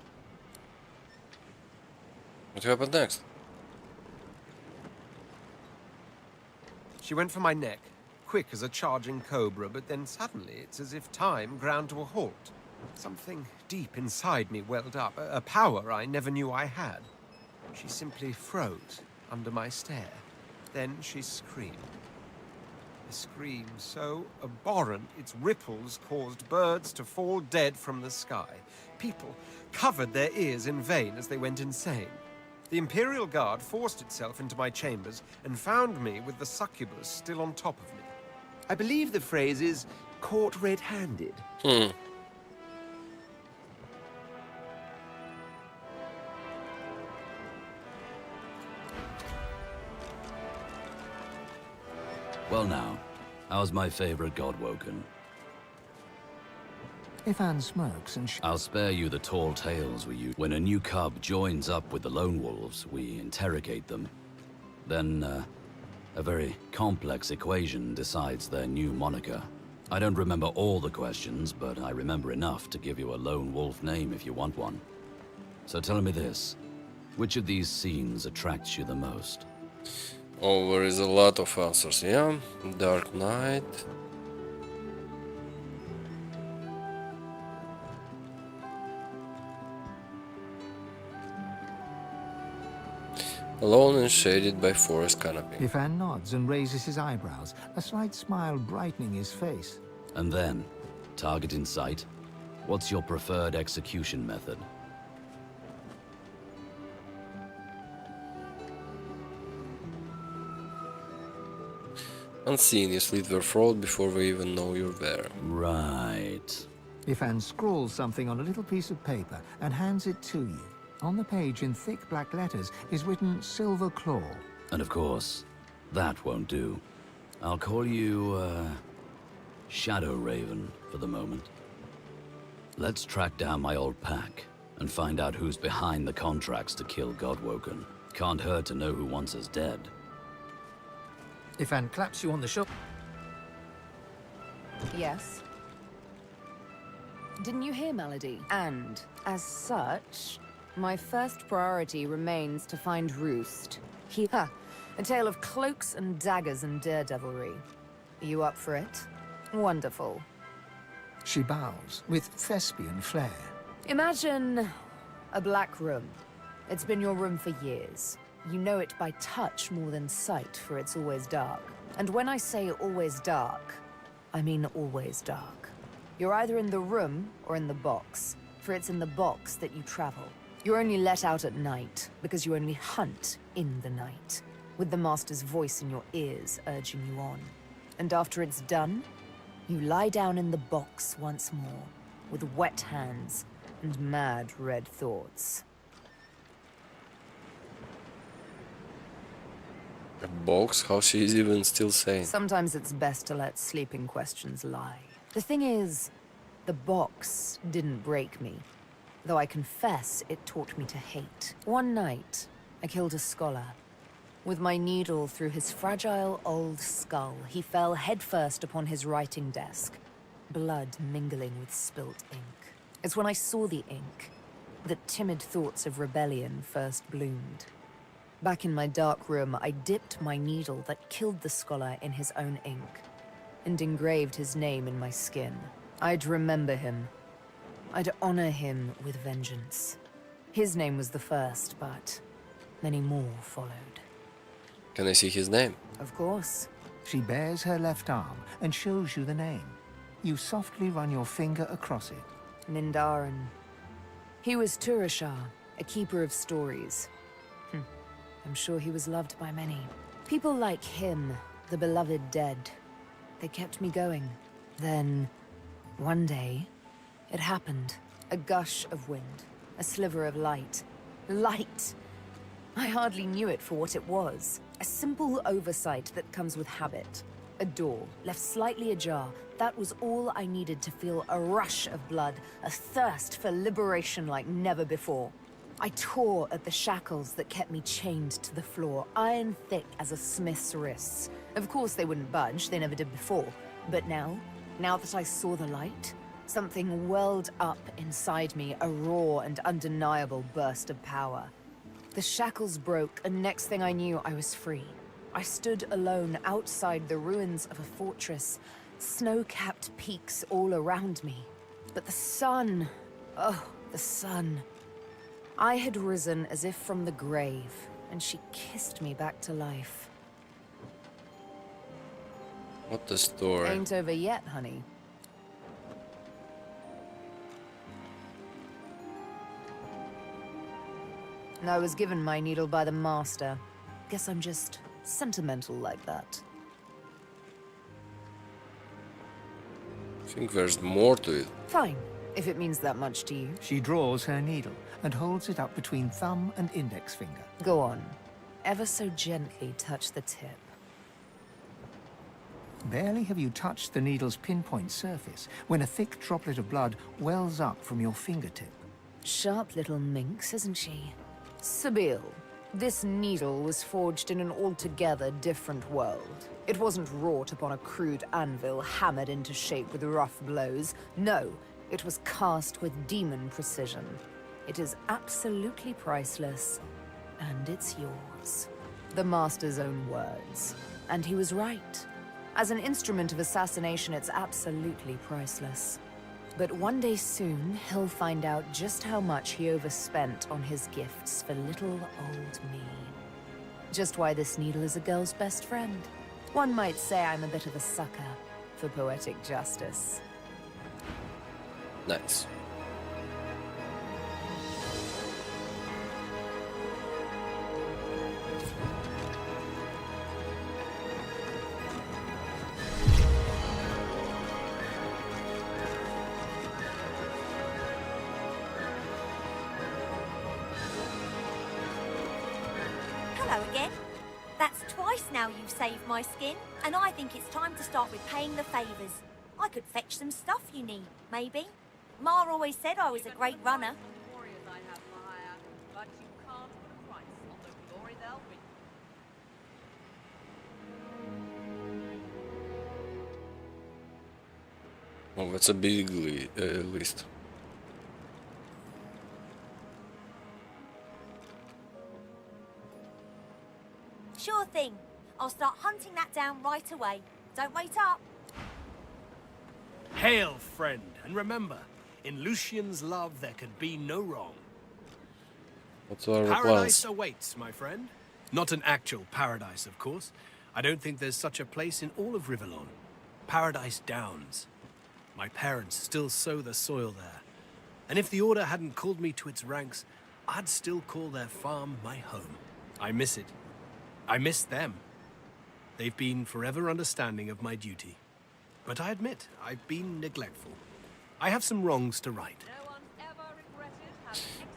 What happened next? She went for my neck, quick as a charging cobra, but then suddenly it's as if time ground to a halt. Something deep inside me welled up, a power I never knew I had. She simply froze under my stare. Then she screamed. A scream so abhorrent its ripples caused birds to fall dead from the sky. People covered their ears in vain as they went insane. The Imperial Guard forced itself into my chambers and found me with the succubus still on top of me. I believe the phrase is caught red-handed. Well now, how's my favorite god woken? Ifan smirks and I'll spare you the tall tales we use. When a new cub joins up with the lone wolves, we interrogate them. Then, a very complex equation decides their new moniker. I don't remember all the questions, but I remember enough to give you a lone wolf name if you want one. So tell me this, which of these scenes attracts you the most? Oh, there is a lot of answers, yeah? Dark Knight. Alone and shaded by forest canopy. Ifan nods and raises his eyebrows, a slight smile brightening his face. And then, target in sight? What's your preferred execution method? Unseen, you slit their throat before they even know you're there. Right. Ifan scrawls something on a little piece of paper and hands it to you. On the page in thick black letters is written Silver Claw. And of course, that won't do. I'll call you, Shadow Raven for the moment. Let's track down my old pack and find out who's behind the contracts to kill Godwoken. Can't hurt to know who wants us dead. If Anne claps you on the shoulder... Yes? Didn't you hear, Melody? And, as such, my first priority remains to find Roost. A tale of cloaks and daggers and daredevilry. Are you up for it? Wonderful. She bows, with thespian flair. Imagine a black room. It's been your room for years. You know it by touch more than sight, for it's always dark. And when I say always dark, I mean always dark. You're either in the room or in the box, for it's in the box that you travel. You're only let out at night, because you only hunt in the night, with the Master's voice in your ears urging you on. And after it's done, you lie down in the box once more, with wet hands and mad red thoughts. A box? How she is even still sane? Sometimes it's best to let sleeping questions lie. The thing is, the box didn't break me, though I confess it taught me to hate. One night, I killed a scholar. With my needle through his fragile old skull, he fell headfirst upon his writing desk, blood mingling with spilt ink. It's when I saw the ink that timid thoughts of rebellion first bloomed. Back in my dark room, I dipped my needle that killed the scholar in his own ink, and engraved his name in my skin. I'd remember him. I'd honor him with vengeance. His name was the first, but many more followed. Can I see his name? Of course. She bares her left arm and shows you the name. You softly run your finger across it. Mindarin. He was Turashar, a keeper of stories. I'm sure he was loved by many. People like him, the beloved dead, they kept me going. Then, one day, it happened. A gush of wind, a sliver of light. Light! I hardly knew it for what it was. A simple oversight that comes with habit. A door, left slightly ajar. That was all I needed to feel a rush of blood, a thirst for liberation like never before. I tore at the shackles that kept me chained to the floor, iron thick as a smith's wrists. Of course they wouldn't budge, they never did before. But now that I saw the light, something welled up inside me, a raw and undeniable burst of power. The shackles broke, and next thing I knew, I was free. I stood alone outside the ruins of a fortress, snow-capped peaks all around me. But the sun, oh, the sun. I had risen as if from the grave, and she kissed me back to life. What the story? Ain't over yet, honey. I was given my needle by the Master. Guess I'm just sentimental like that. I think there's more to it. Fine, if it means that much to you. She draws her needle and holds it up between thumb and index finger. Go on. Ever so gently touch the tip. Barely have you touched the needle's pinpoint surface when a thick droplet of blood wells up from your fingertip. Sharp little minx, isn't she? Sabine, this needle was forged in an altogether different world. It wasn't wrought upon a crude anvil hammered into shape with rough blows. No, it was cast with demon precision. It is absolutely priceless, and it's yours. The Master's own words. And he was right. As an instrument of assassination, it's absolutely priceless. But one day soon, he'll find out just how much he overspent on his gifts for little old me. Just why this needle is a girl's best friend. One might say I'm a bit of a sucker for poetic justice. Nice. Hello again. That's twice now you've saved my skin, and I think it's time to start repaying the favours. I I could fetch some stuff you need, maybe. Ma always said I was a great runner. But you can't put a price on the glory they'll bring. Oh, that's a big list. Sure thing. I'll start hunting that down right away. Don't wait up. Hail, friend, and remember, in Lucian's love there can be no wrong. What's our Paradise plans? awaits, my friend. Not an actual paradise, of course. I don't think there's such a place in all of Rivellon. Paradise Downs. My parents still sow the soil there. And if the Order hadn't called me to its ranks, I'd still call their farm my home. I miss it. I miss them. They've been forever understanding of my duty. But I admit, I've been neglectful. I have some wrongs to right.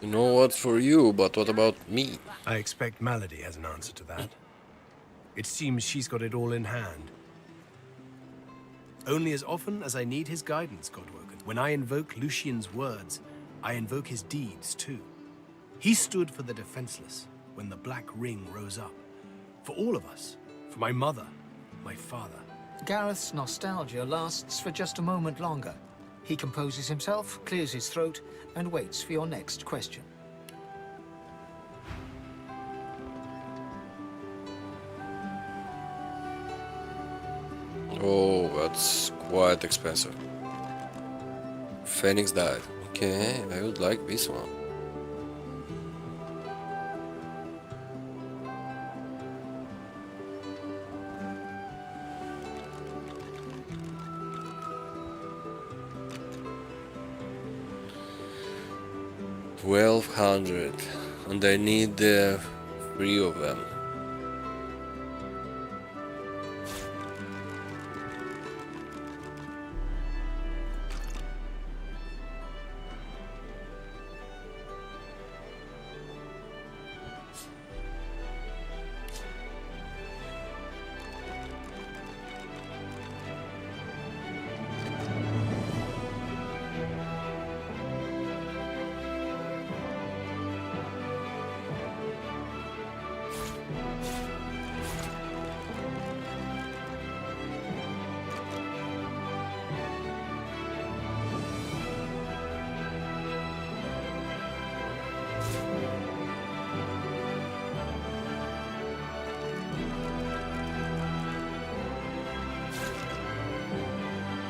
You know what for you, but what about me? I expect Malady has an answer to that. It seems she's got it all in hand. Only as often as I need his guidance, Godwoken. When I invoke Lucian's words, I invoke his deeds too. He stood for the defenseless when the Black Ring rose up. For all of us. For my mother, my father. Gareth's nostalgia lasts for just a moment longer. He composes himself, clears his throat, and waits for your next question. Oh, that's quite expensive. Phoenix died. Okay, I would like this one. $1,200, and I need 3 of them.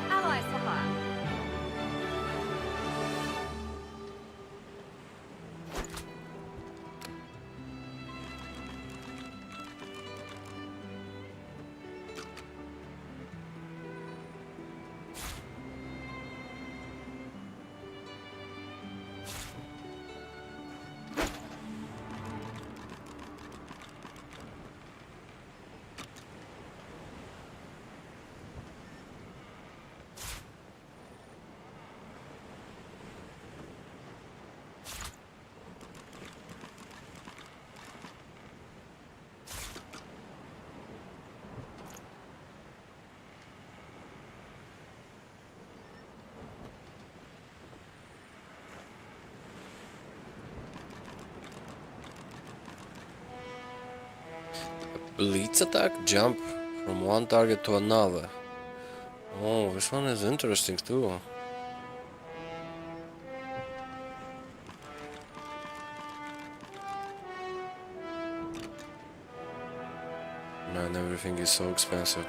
Allies for hire. Blitz attack, jump from one target to another. Oh, this one is interesting too. Man, everything is so expensive.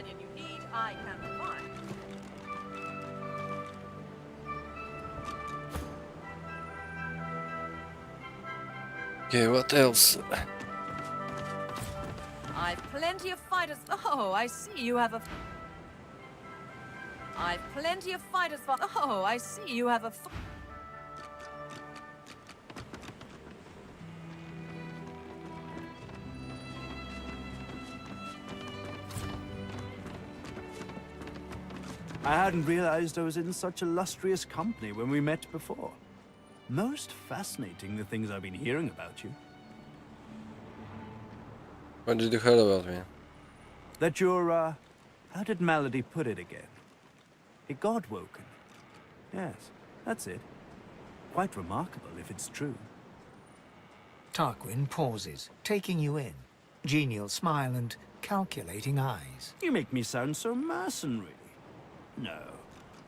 companion you need, I can provide. Okay, what else? I've plenty of fighters. Oh, I see you have a. I've plenty of fighters for. Oh, I see you have a. I hadn't realized I was in such illustrious company when we met before. Most fascinating, the things I've been hearing about you. What did you hear about me? That you're, how did Malady put it again? A god-woken. Yes, that's it. Quite remarkable if it's true. Tarquin pauses, taking you in. Genial smile and calculating eyes. You make me sound so mercenary. No.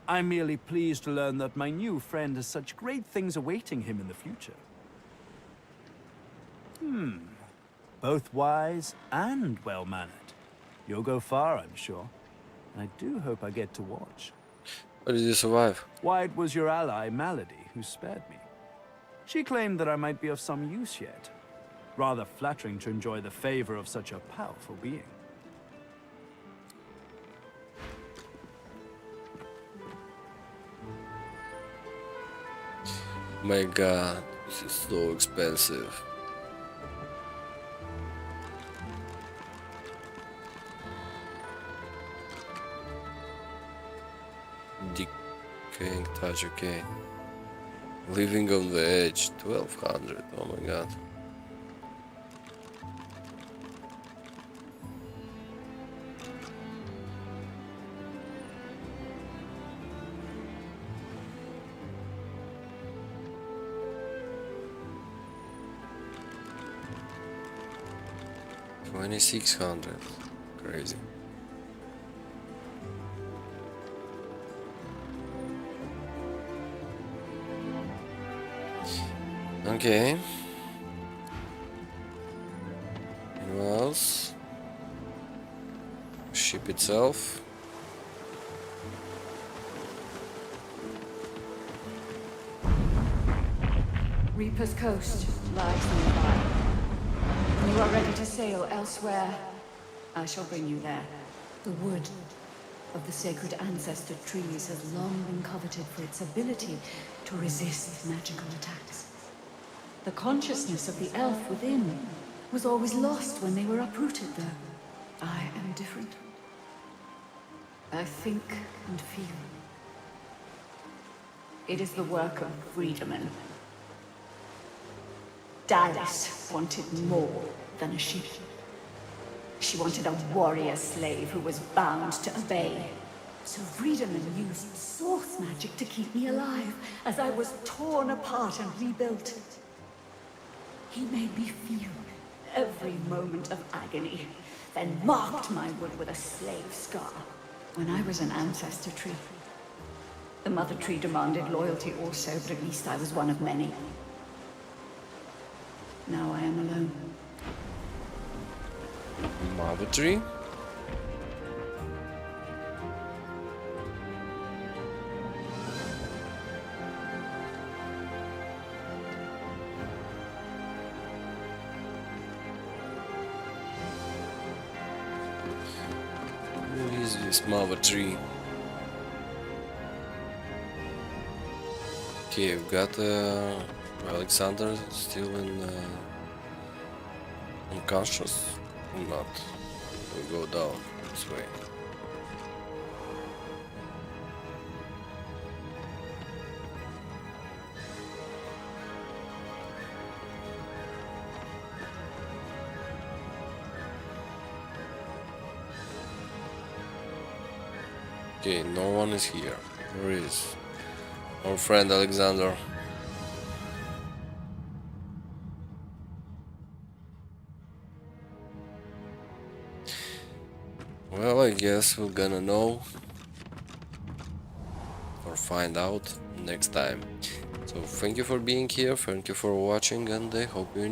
I'm merely pleased to learn that my new friend has such great things awaiting him in the future. Both wise and well-mannered. You'll go far, I'm sure. And I do hope I get to watch. How did you survive? Why, it was your ally, Malady, who spared me. She claimed that I might be of some use yet. Rather flattering to enjoy the favor of such a powerful being. My god, this is so expensive. Decaying touch, okay. Living on the edge, 1200, oh my god. $2,600, crazy. Okay. Anyone else? Ship itself. Reaper's Coast lies nearby. When you are ready to sail elsewhere, I shall bring you there. The wood of the sacred ancestor trees has long been coveted for its ability to resist magical attacks. The consciousness of the elf within was always lost when they were uprooted, though. I am different. I think and feel. It is the work of freedmen. Dallas wanted more than a ship. She wanted a warrior slave who was bound to obey. So Friedemann used source magic to keep me alive as I was torn apart and rebuilt. He made me feel every moment of agony, then marked my wood with a slave scar. When I was an ancestor tree, the mother tree demanded loyalty also, but at least I was one of many. Now I am alone. Mother tree? Who is this mother tree? Okay, we've got Alexander still in unconscious or not? We'll go down this way. Okay, no one is here. Where is our friend Alexander? Well, I guess we're gonna know or find out next time. So thank you for being here, thank you for watching, and I hope you